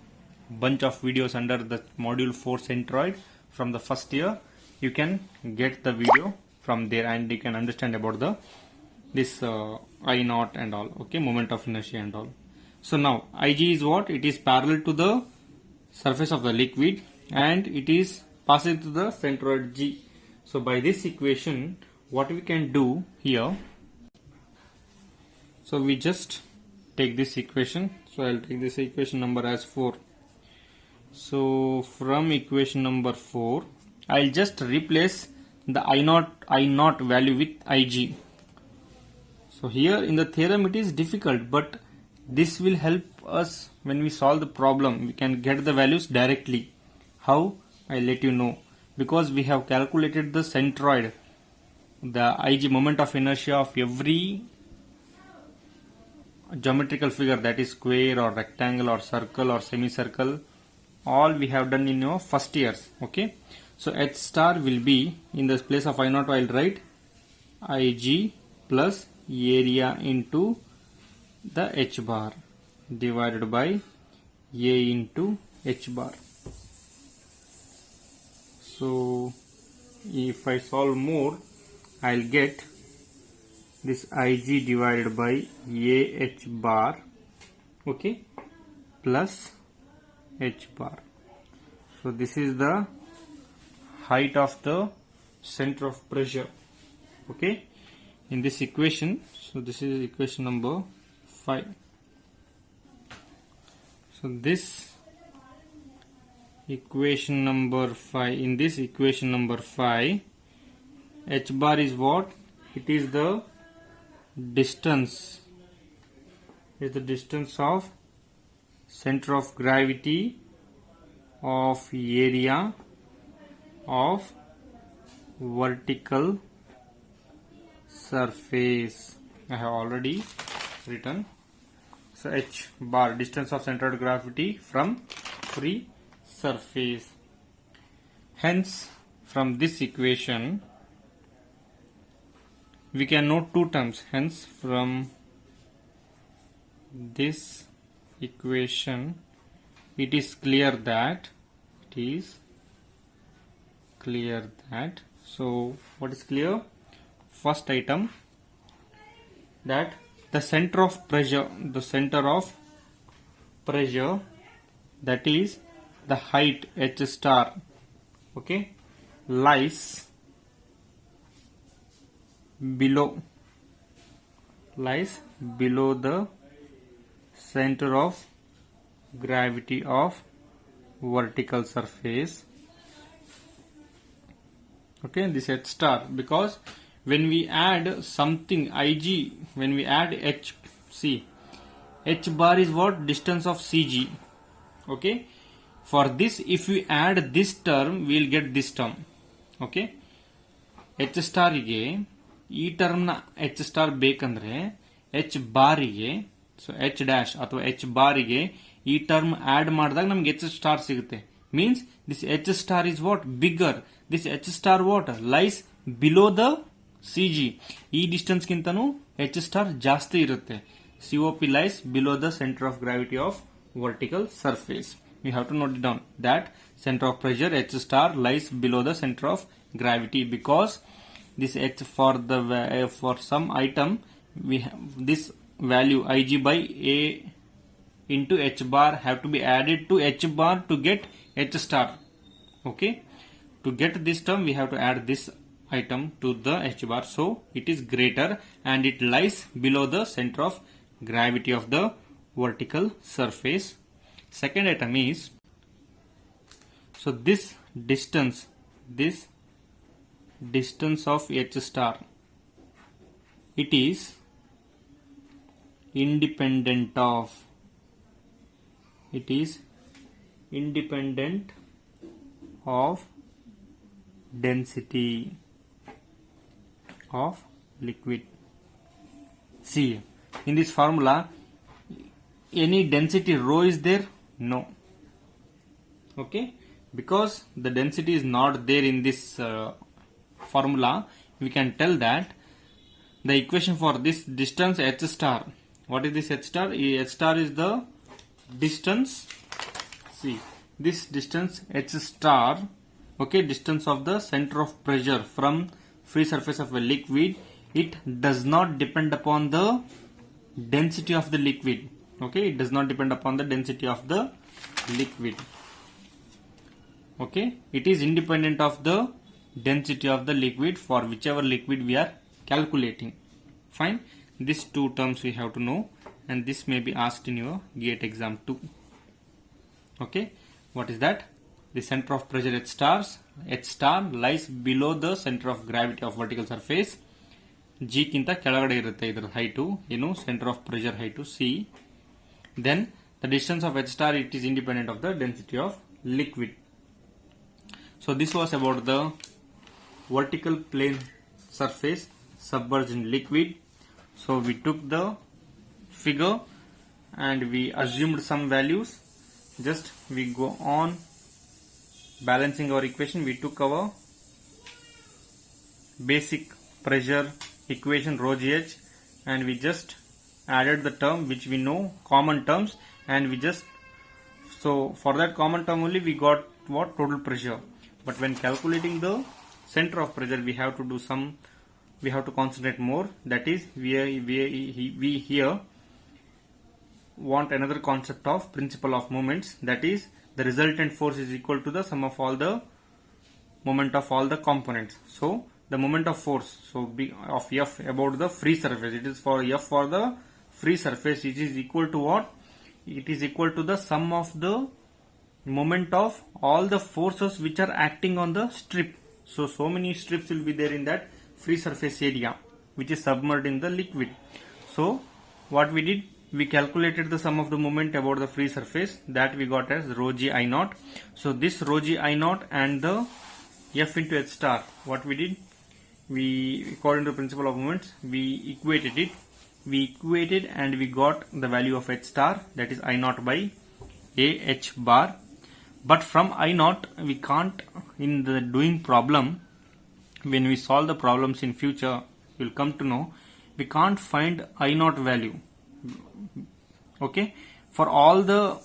bunch of videos under the module 4 centroid from the first year. You can get the video from there and you can understand about the this I naught and all. Okay, moment of inertia and all. So now Ig is what? It is parallel to the surface of the liquid and it is passing to the centroid G. So by this equation, what we can do here, so we just take this equation. So I'll take this equation number as 4. So from equation number 4, I'll just replace the I naught value with Ig. So here in the theorem it is difficult, but this will help us when we solve the problem. We can get the values directly. How? I'll let you know. Because we have calculated the centroid, the Ig moment of inertia of every geometrical figure, that is square or rectangle or circle or semicircle, all we have done in your first years. Okay, so H star will be, in the place of I naught I'll write Ig plus area into the H bar divided by A into H bar. So if I solve more, I'll get this Ig divided by AH bar, okay, plus H bar. So this is the height of the center of pressure, okay, in this equation. So this is equation number 5. So this equation number 5, in this equation number 5, H bar is what? It is the distance, of center of gravity of area of vertical surface. I have already written. So H bar, distance of center of gravity from free surface. Hence from this equation we can note two terms. Hence from this equation it is clear that so what is clear? First item, that the center of pressure, that is the height H star, okay, lies below the center of gravity of vertical surface. Okay, this H star, because when we add something Ig, when we add H, see, H bar is what? Distance of CG. Okay, for this if we add this term we will get this term. Okay, H star ಗೆ ಈ term ನ H star ಬೇಕಂದ್ರೆ H ಬಾರಿಗೆ, so H dash ಅಥವಾ H ಬಾರಿಗೆ ಈ term add ಮಾಡಿದಾಗ ನಮ್ಗೆ H ಸ್ಟಾರ್ ಸಿಗುತ್ತೆ. Means this H star is what? Bigger. This H star what? Lies below the CG. ಈ ಡಿಸ್ಟೆನ್ಸ್ ಗಿಂತನೂ H star ಜಾಸ್ತಿ ಇರುತ್ತೆ. COP lies below the center of gravity of vertical surface. You have to note it down that center of pressure H star lies below the center of gravity, because this H for some item we have this value Ig by A into H bar have to be added to H bar to get H star. Okay, to get this term we have to add this item to the H bar, so it is greater and it lies below the center of gravity of the vertical surface. Second item is, so this distance of H star, it is independent of density of liquid. See, in this formula any density rho is there? No. Okay, because the density is not there in this formula, we can tell that the equation for this distance h star, what is this h star? H star is the distance, see this distance h star, okay, distance of the center of pressure from free surface of a liquid. It does not depend upon the density of the liquid, okay, it does not depend upon the density of the liquid, okay, it is independent of the density of the liquid for whichever liquid we are calculating. Fine, these two terms we have to know, and this may be asked in your GATE exam too. Okay, what is that? The center of pressure H star lies below the center of gravity of vertical surface. G ಕಿಂತ ಕೆಳಗಡೆ ಇರುತ್ತೆ ಇದರ height ಏನು center of pressure height C. Then the distance of H star, it is independent of the density of liquid. So this was about the vertical plane surface submerged in liquid. So we took the figure and we assumed some values. Just we go on balancing our equation. We took our basic pressure equation rho gh and we just added the term which we know, common terms, and we just, so for that common term only we got what? Total pressure. But when calculating the center of pressure, we have to do some, we have to concentrate more. That is, we here want another concept of principle of moments. That is, the resultant force is equal to the sum of all the moment of all the components. So the moment of force, so B of F about the free surface, it is for F for the free surface, it is equal to what? It is equal to the sum of the moment of all the forces which are acting on the strip. So many strips will be there in that free surface area which is submerged in the liquid. So what we did, we calculated the sum of the moment about the free surface, that we got as rho g I naught. So this rho g I naught and the F into H star, what we did, we, according to the principle of moments, we equated it. We equated and we got the value of H star, that is I naught by A H bar. But from I naught, we can't, in the doing problem, when we solve the problems in future, you will come to know, we can't find I naught value. Okay, for all the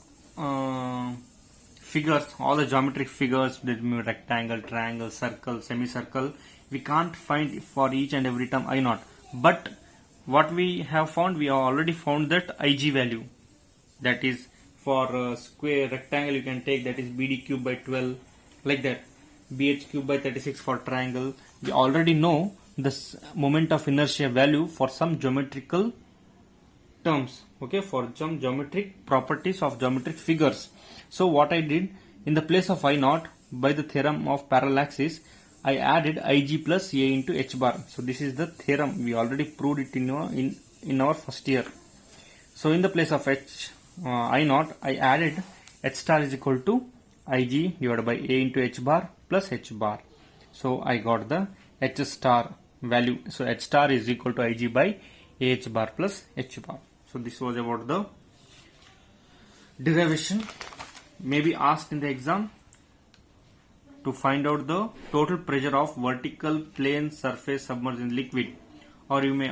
figures, all the geometric figures, rectangle, triangle, circle, semicircle, we can't find for each and every term I naught. But what we have found, we have already found that Ig value. That is, for square rectangle, you can take, that is BD cube by 12, like that. BH cube by 36 for triangle. We already know the moment of inertia value for some geometrical terms, okay, for some geometric properties of geometric figures. So what I did, in the place of I naught, by the theorem of parallax, is I added Ig plus A into H bar. So this is the theorem, we already proved it in our first year. So in the place of I naught, I added H star is equal to Ig divided by A into H bar plus H bar. So I got the H star value. So H star is equal to Ig by AH bar plus H bar. So this was about the derivation. May be asked in the exam to find out the total pressure of vertical plane surface submerged in liquid, or you may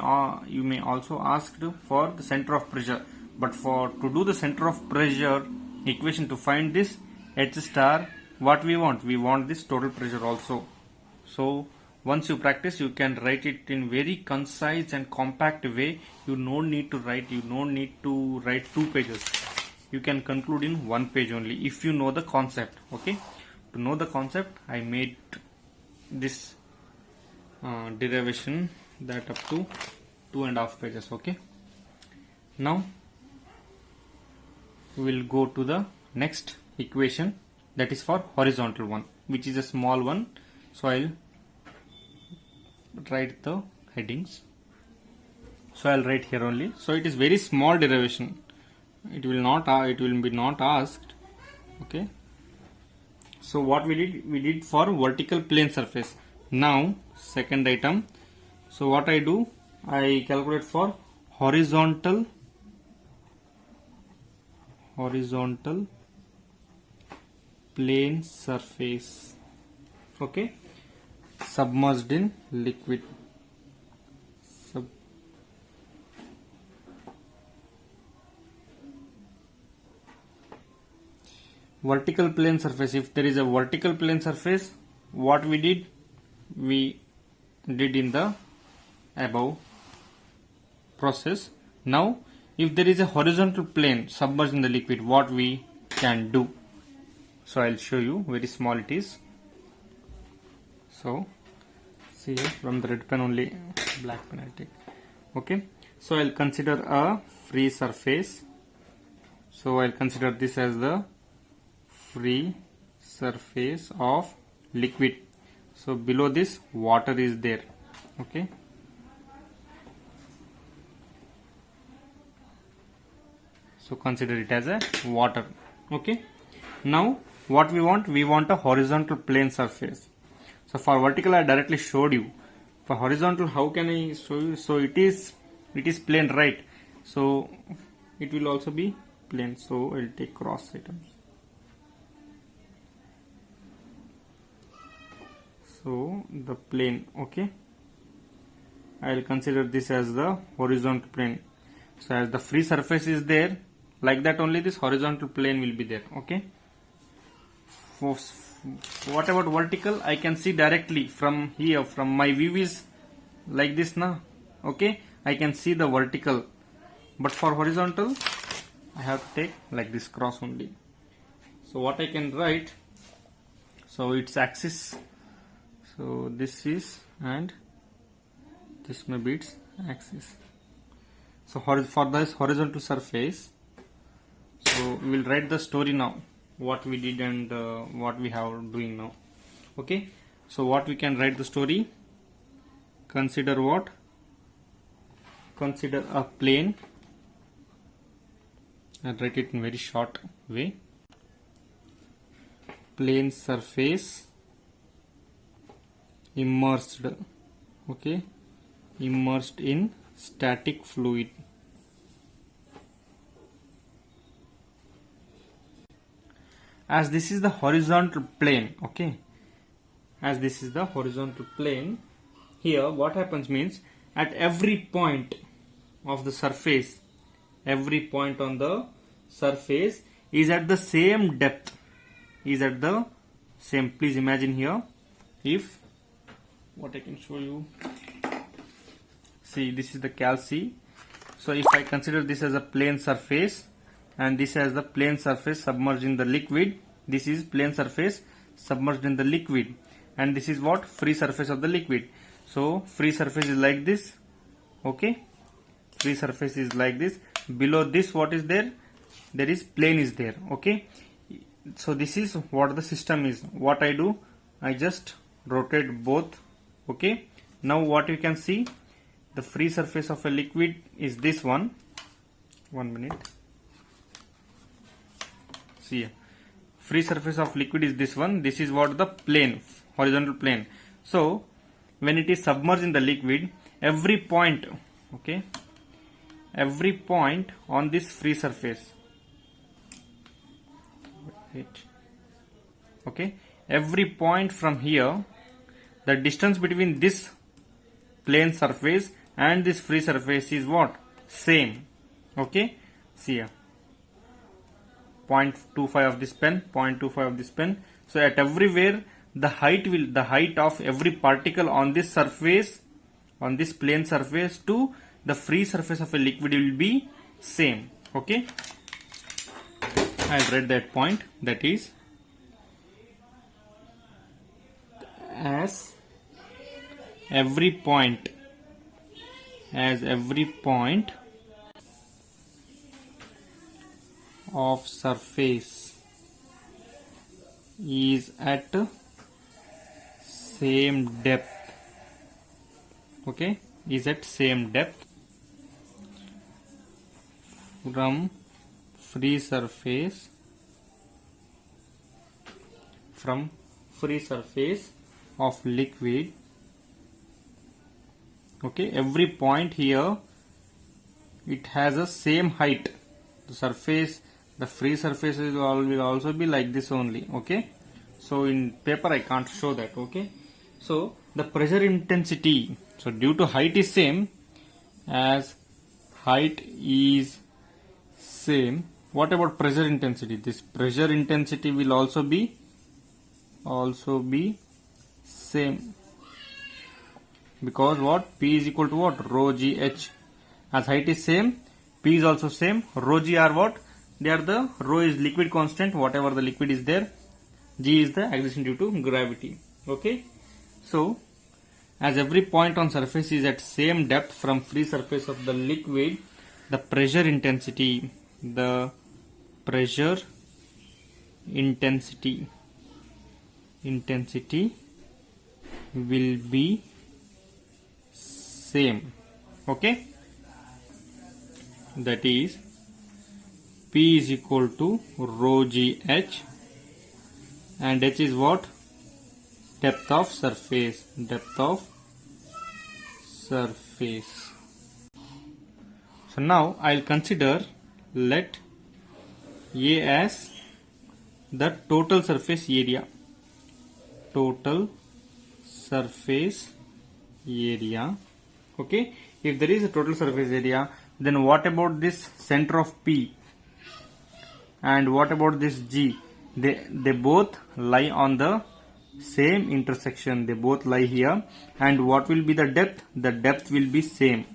also ask for the center of pressure. But to do the center of pressure equation, to find this H star, what we want this total pressure also. So once you practice, you can write it in very concise and compact way. You no need to write 2 pages. You can conclude in 1 page only if you know the concept. Okay, to know the concept, I made this derivation that up to 2.5 pages. Okay, now we will go to the next equation, that is for horizontal one, which is a small one. So I'll write the headings. So I'll write here only. So it is very small derivation. It will be not asked. Okay. So what we did for vertical plane surface. Now second item. So what I do, I calculate for horizontal plane surface, okay, submerged in liquid. Vertical plane surface. If there is a vertical plane surface, what we did in the above process. Now if there is a horizontal plane submerged in the liquid, what we can do? So I'll show you. Very small it is. So see here, from the red pen only, black pen I'll take. Okay, so I'll consider a free surface. So I'll consider this as the free surface of liquid. So below this water is there, okay. So consider it as a water, okay. Now what we want a horizontal plane surface. So for vertical I directly showed you. For horizontal, how can I show you? So it is plane, right? So it will also be plane. So I'll take cross items. So the plane, okay, I will consider this as the horizontal plane. So as the free surface is there, like that only this horizontal plane will be there, okay. What about vertical? I can see directly from here, from my view is like this now, okay, I can see the vertical. But for horizontal I have to take like this cross only. So what I can write, so its axis, so this is, and this may be its axis. So for this horizontal surface, so we will write the story now, what we did and what we have doing now, okay. So what we can write the story, consider what? Consider a plane. I'll write it in very short way. Plane surface immersed, okay, immersed in static fluid. As this is the horizontal plane, okay, as this is the horizontal plane, here what happens means, at every point of the surface, every point on the surface is at the same depth, is at the same. Please imagine here, if what I can show you, see this is the Cal C. So if I consider this as a plane surface and this as the plane surface submerged in the liquid, this is plane surface submerged in the liquid, and this is what? Free surface of the liquid. So free surface is like this, okay, free surface is like this. Below this what is there? There is plane is there, okay. So this is what the system is. What I do, I just rotate both, okay. Now what you can see, the free surface of a liquid is this one. 1 minute. See here, free surface of liquid is this one. This is what the plane, horizontal plane. So when it is submerged in the liquid, every point, okay, every point on this free surface, okay, every point from here, the distance between this plane surface and this free surface is what? Same, okay. See here, 0.25 of this pen, 0.25 of this pen. So at everywhere the height of every particle on this surface, on this plane surface to the free surface of a liquid will be same, okay. I'll write that point, that is, as every point of surface is at same depth, okay, is at same depth from free surface of liquid, okay. Every point here, it has a same height, the surface, the free surfaces will also be like this only. Okay, so in paper I can't show that. Okay, so the pressure intensity, so due to height is same, as height is same, what about pressure intensity? This pressure intensity will also be same, because what, P is equal to what, rho g h. As height is same, P is also same, rho g are what, they are the, rho is liquid constant, whatever the liquid is there, g is the acceleration due to gravity. Okay, so as every point on surface is at same depth from free surface of the liquid, the pressure intensity will be same. Okay, that is P is equal to rho g h, and h is what, depth of surface. So now I'll consider, let A as the total surface area. Okay, if there is a total surface area, then what about this center of P and what about this G? They both lie on the same intersection, they both lie here. And what will be the depth? The depth will be same.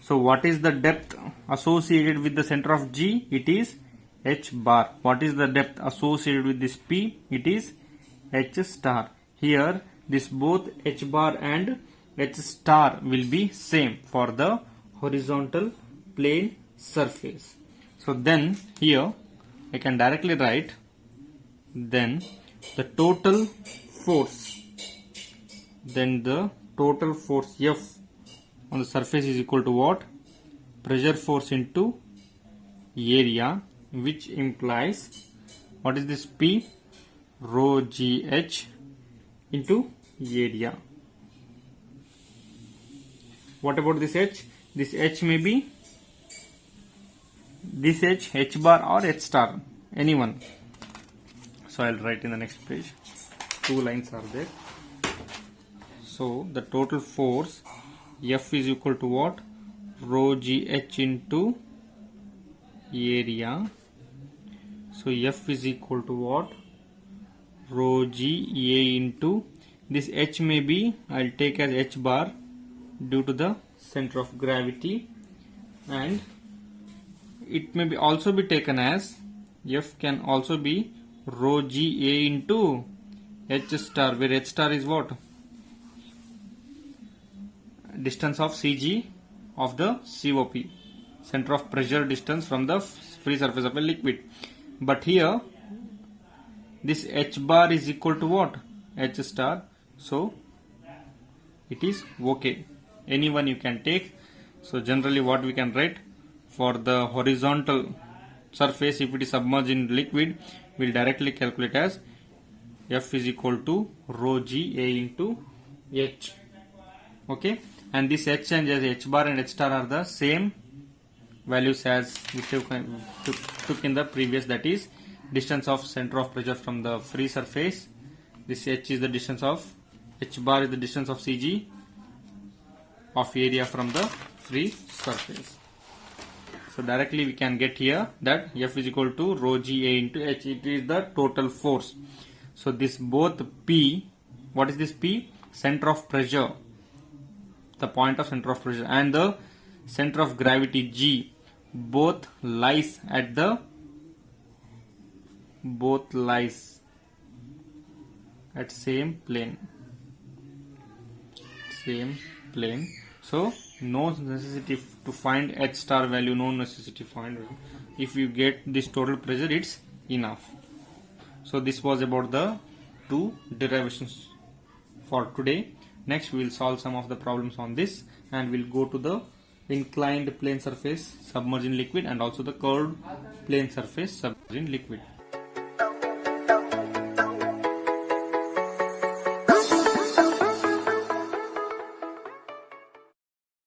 So what is the depth associated with the center of G? It is h bar. What is the depth associated with this P? It is h star. Here this both h bar and h star will be same for the horizontal plane surface. So then here I can directly write, then the total force F on the surface is equal to what? Pressure force into area, which implies, what is this P? Rho g h into area. What about this h? This h may be this h bar or h star, anyone. So I'll write in the next page. 2 lines are there. So the total force F is equal to what? Rho g h into area. So F is equal to what? Rho g a into, this h may be, I'll take as h bar due to the center of gravity, and it may be also be taken as, F can also be rho g a into h star, where h star is what? Distance of CG of the COP, center of pressure distance from the free surface of a liquid. But here this h bar is equal to what? H star. So it is okay. Anyone you can take. So generally what we can write for the horizontal surface, if it is submerged in liquid, we'll directly calculate as F is equal to rho g a into h. Okay, and this h and h bar and h star are the same values as we took in the previous, that is distance of center of pressure from the free surface. This h is the distance of, h bar is the distance of CG of area from the free surface. So directly we can get here that F is equal to rho g a into h. It is the total force. So this both P, what is this P? Center of pressure, the point of center of pressure, and the center of gravity G, both lies at same plane. So no necessity to find h star value, no necessity to find. If you get this total pressure, it's enough. So this was about the 2 derivations for today. Next we will solve some of the problems on this, and we'll go to the inclined plane surface submerged in liquid and also the curved plane surface submerged in liquid.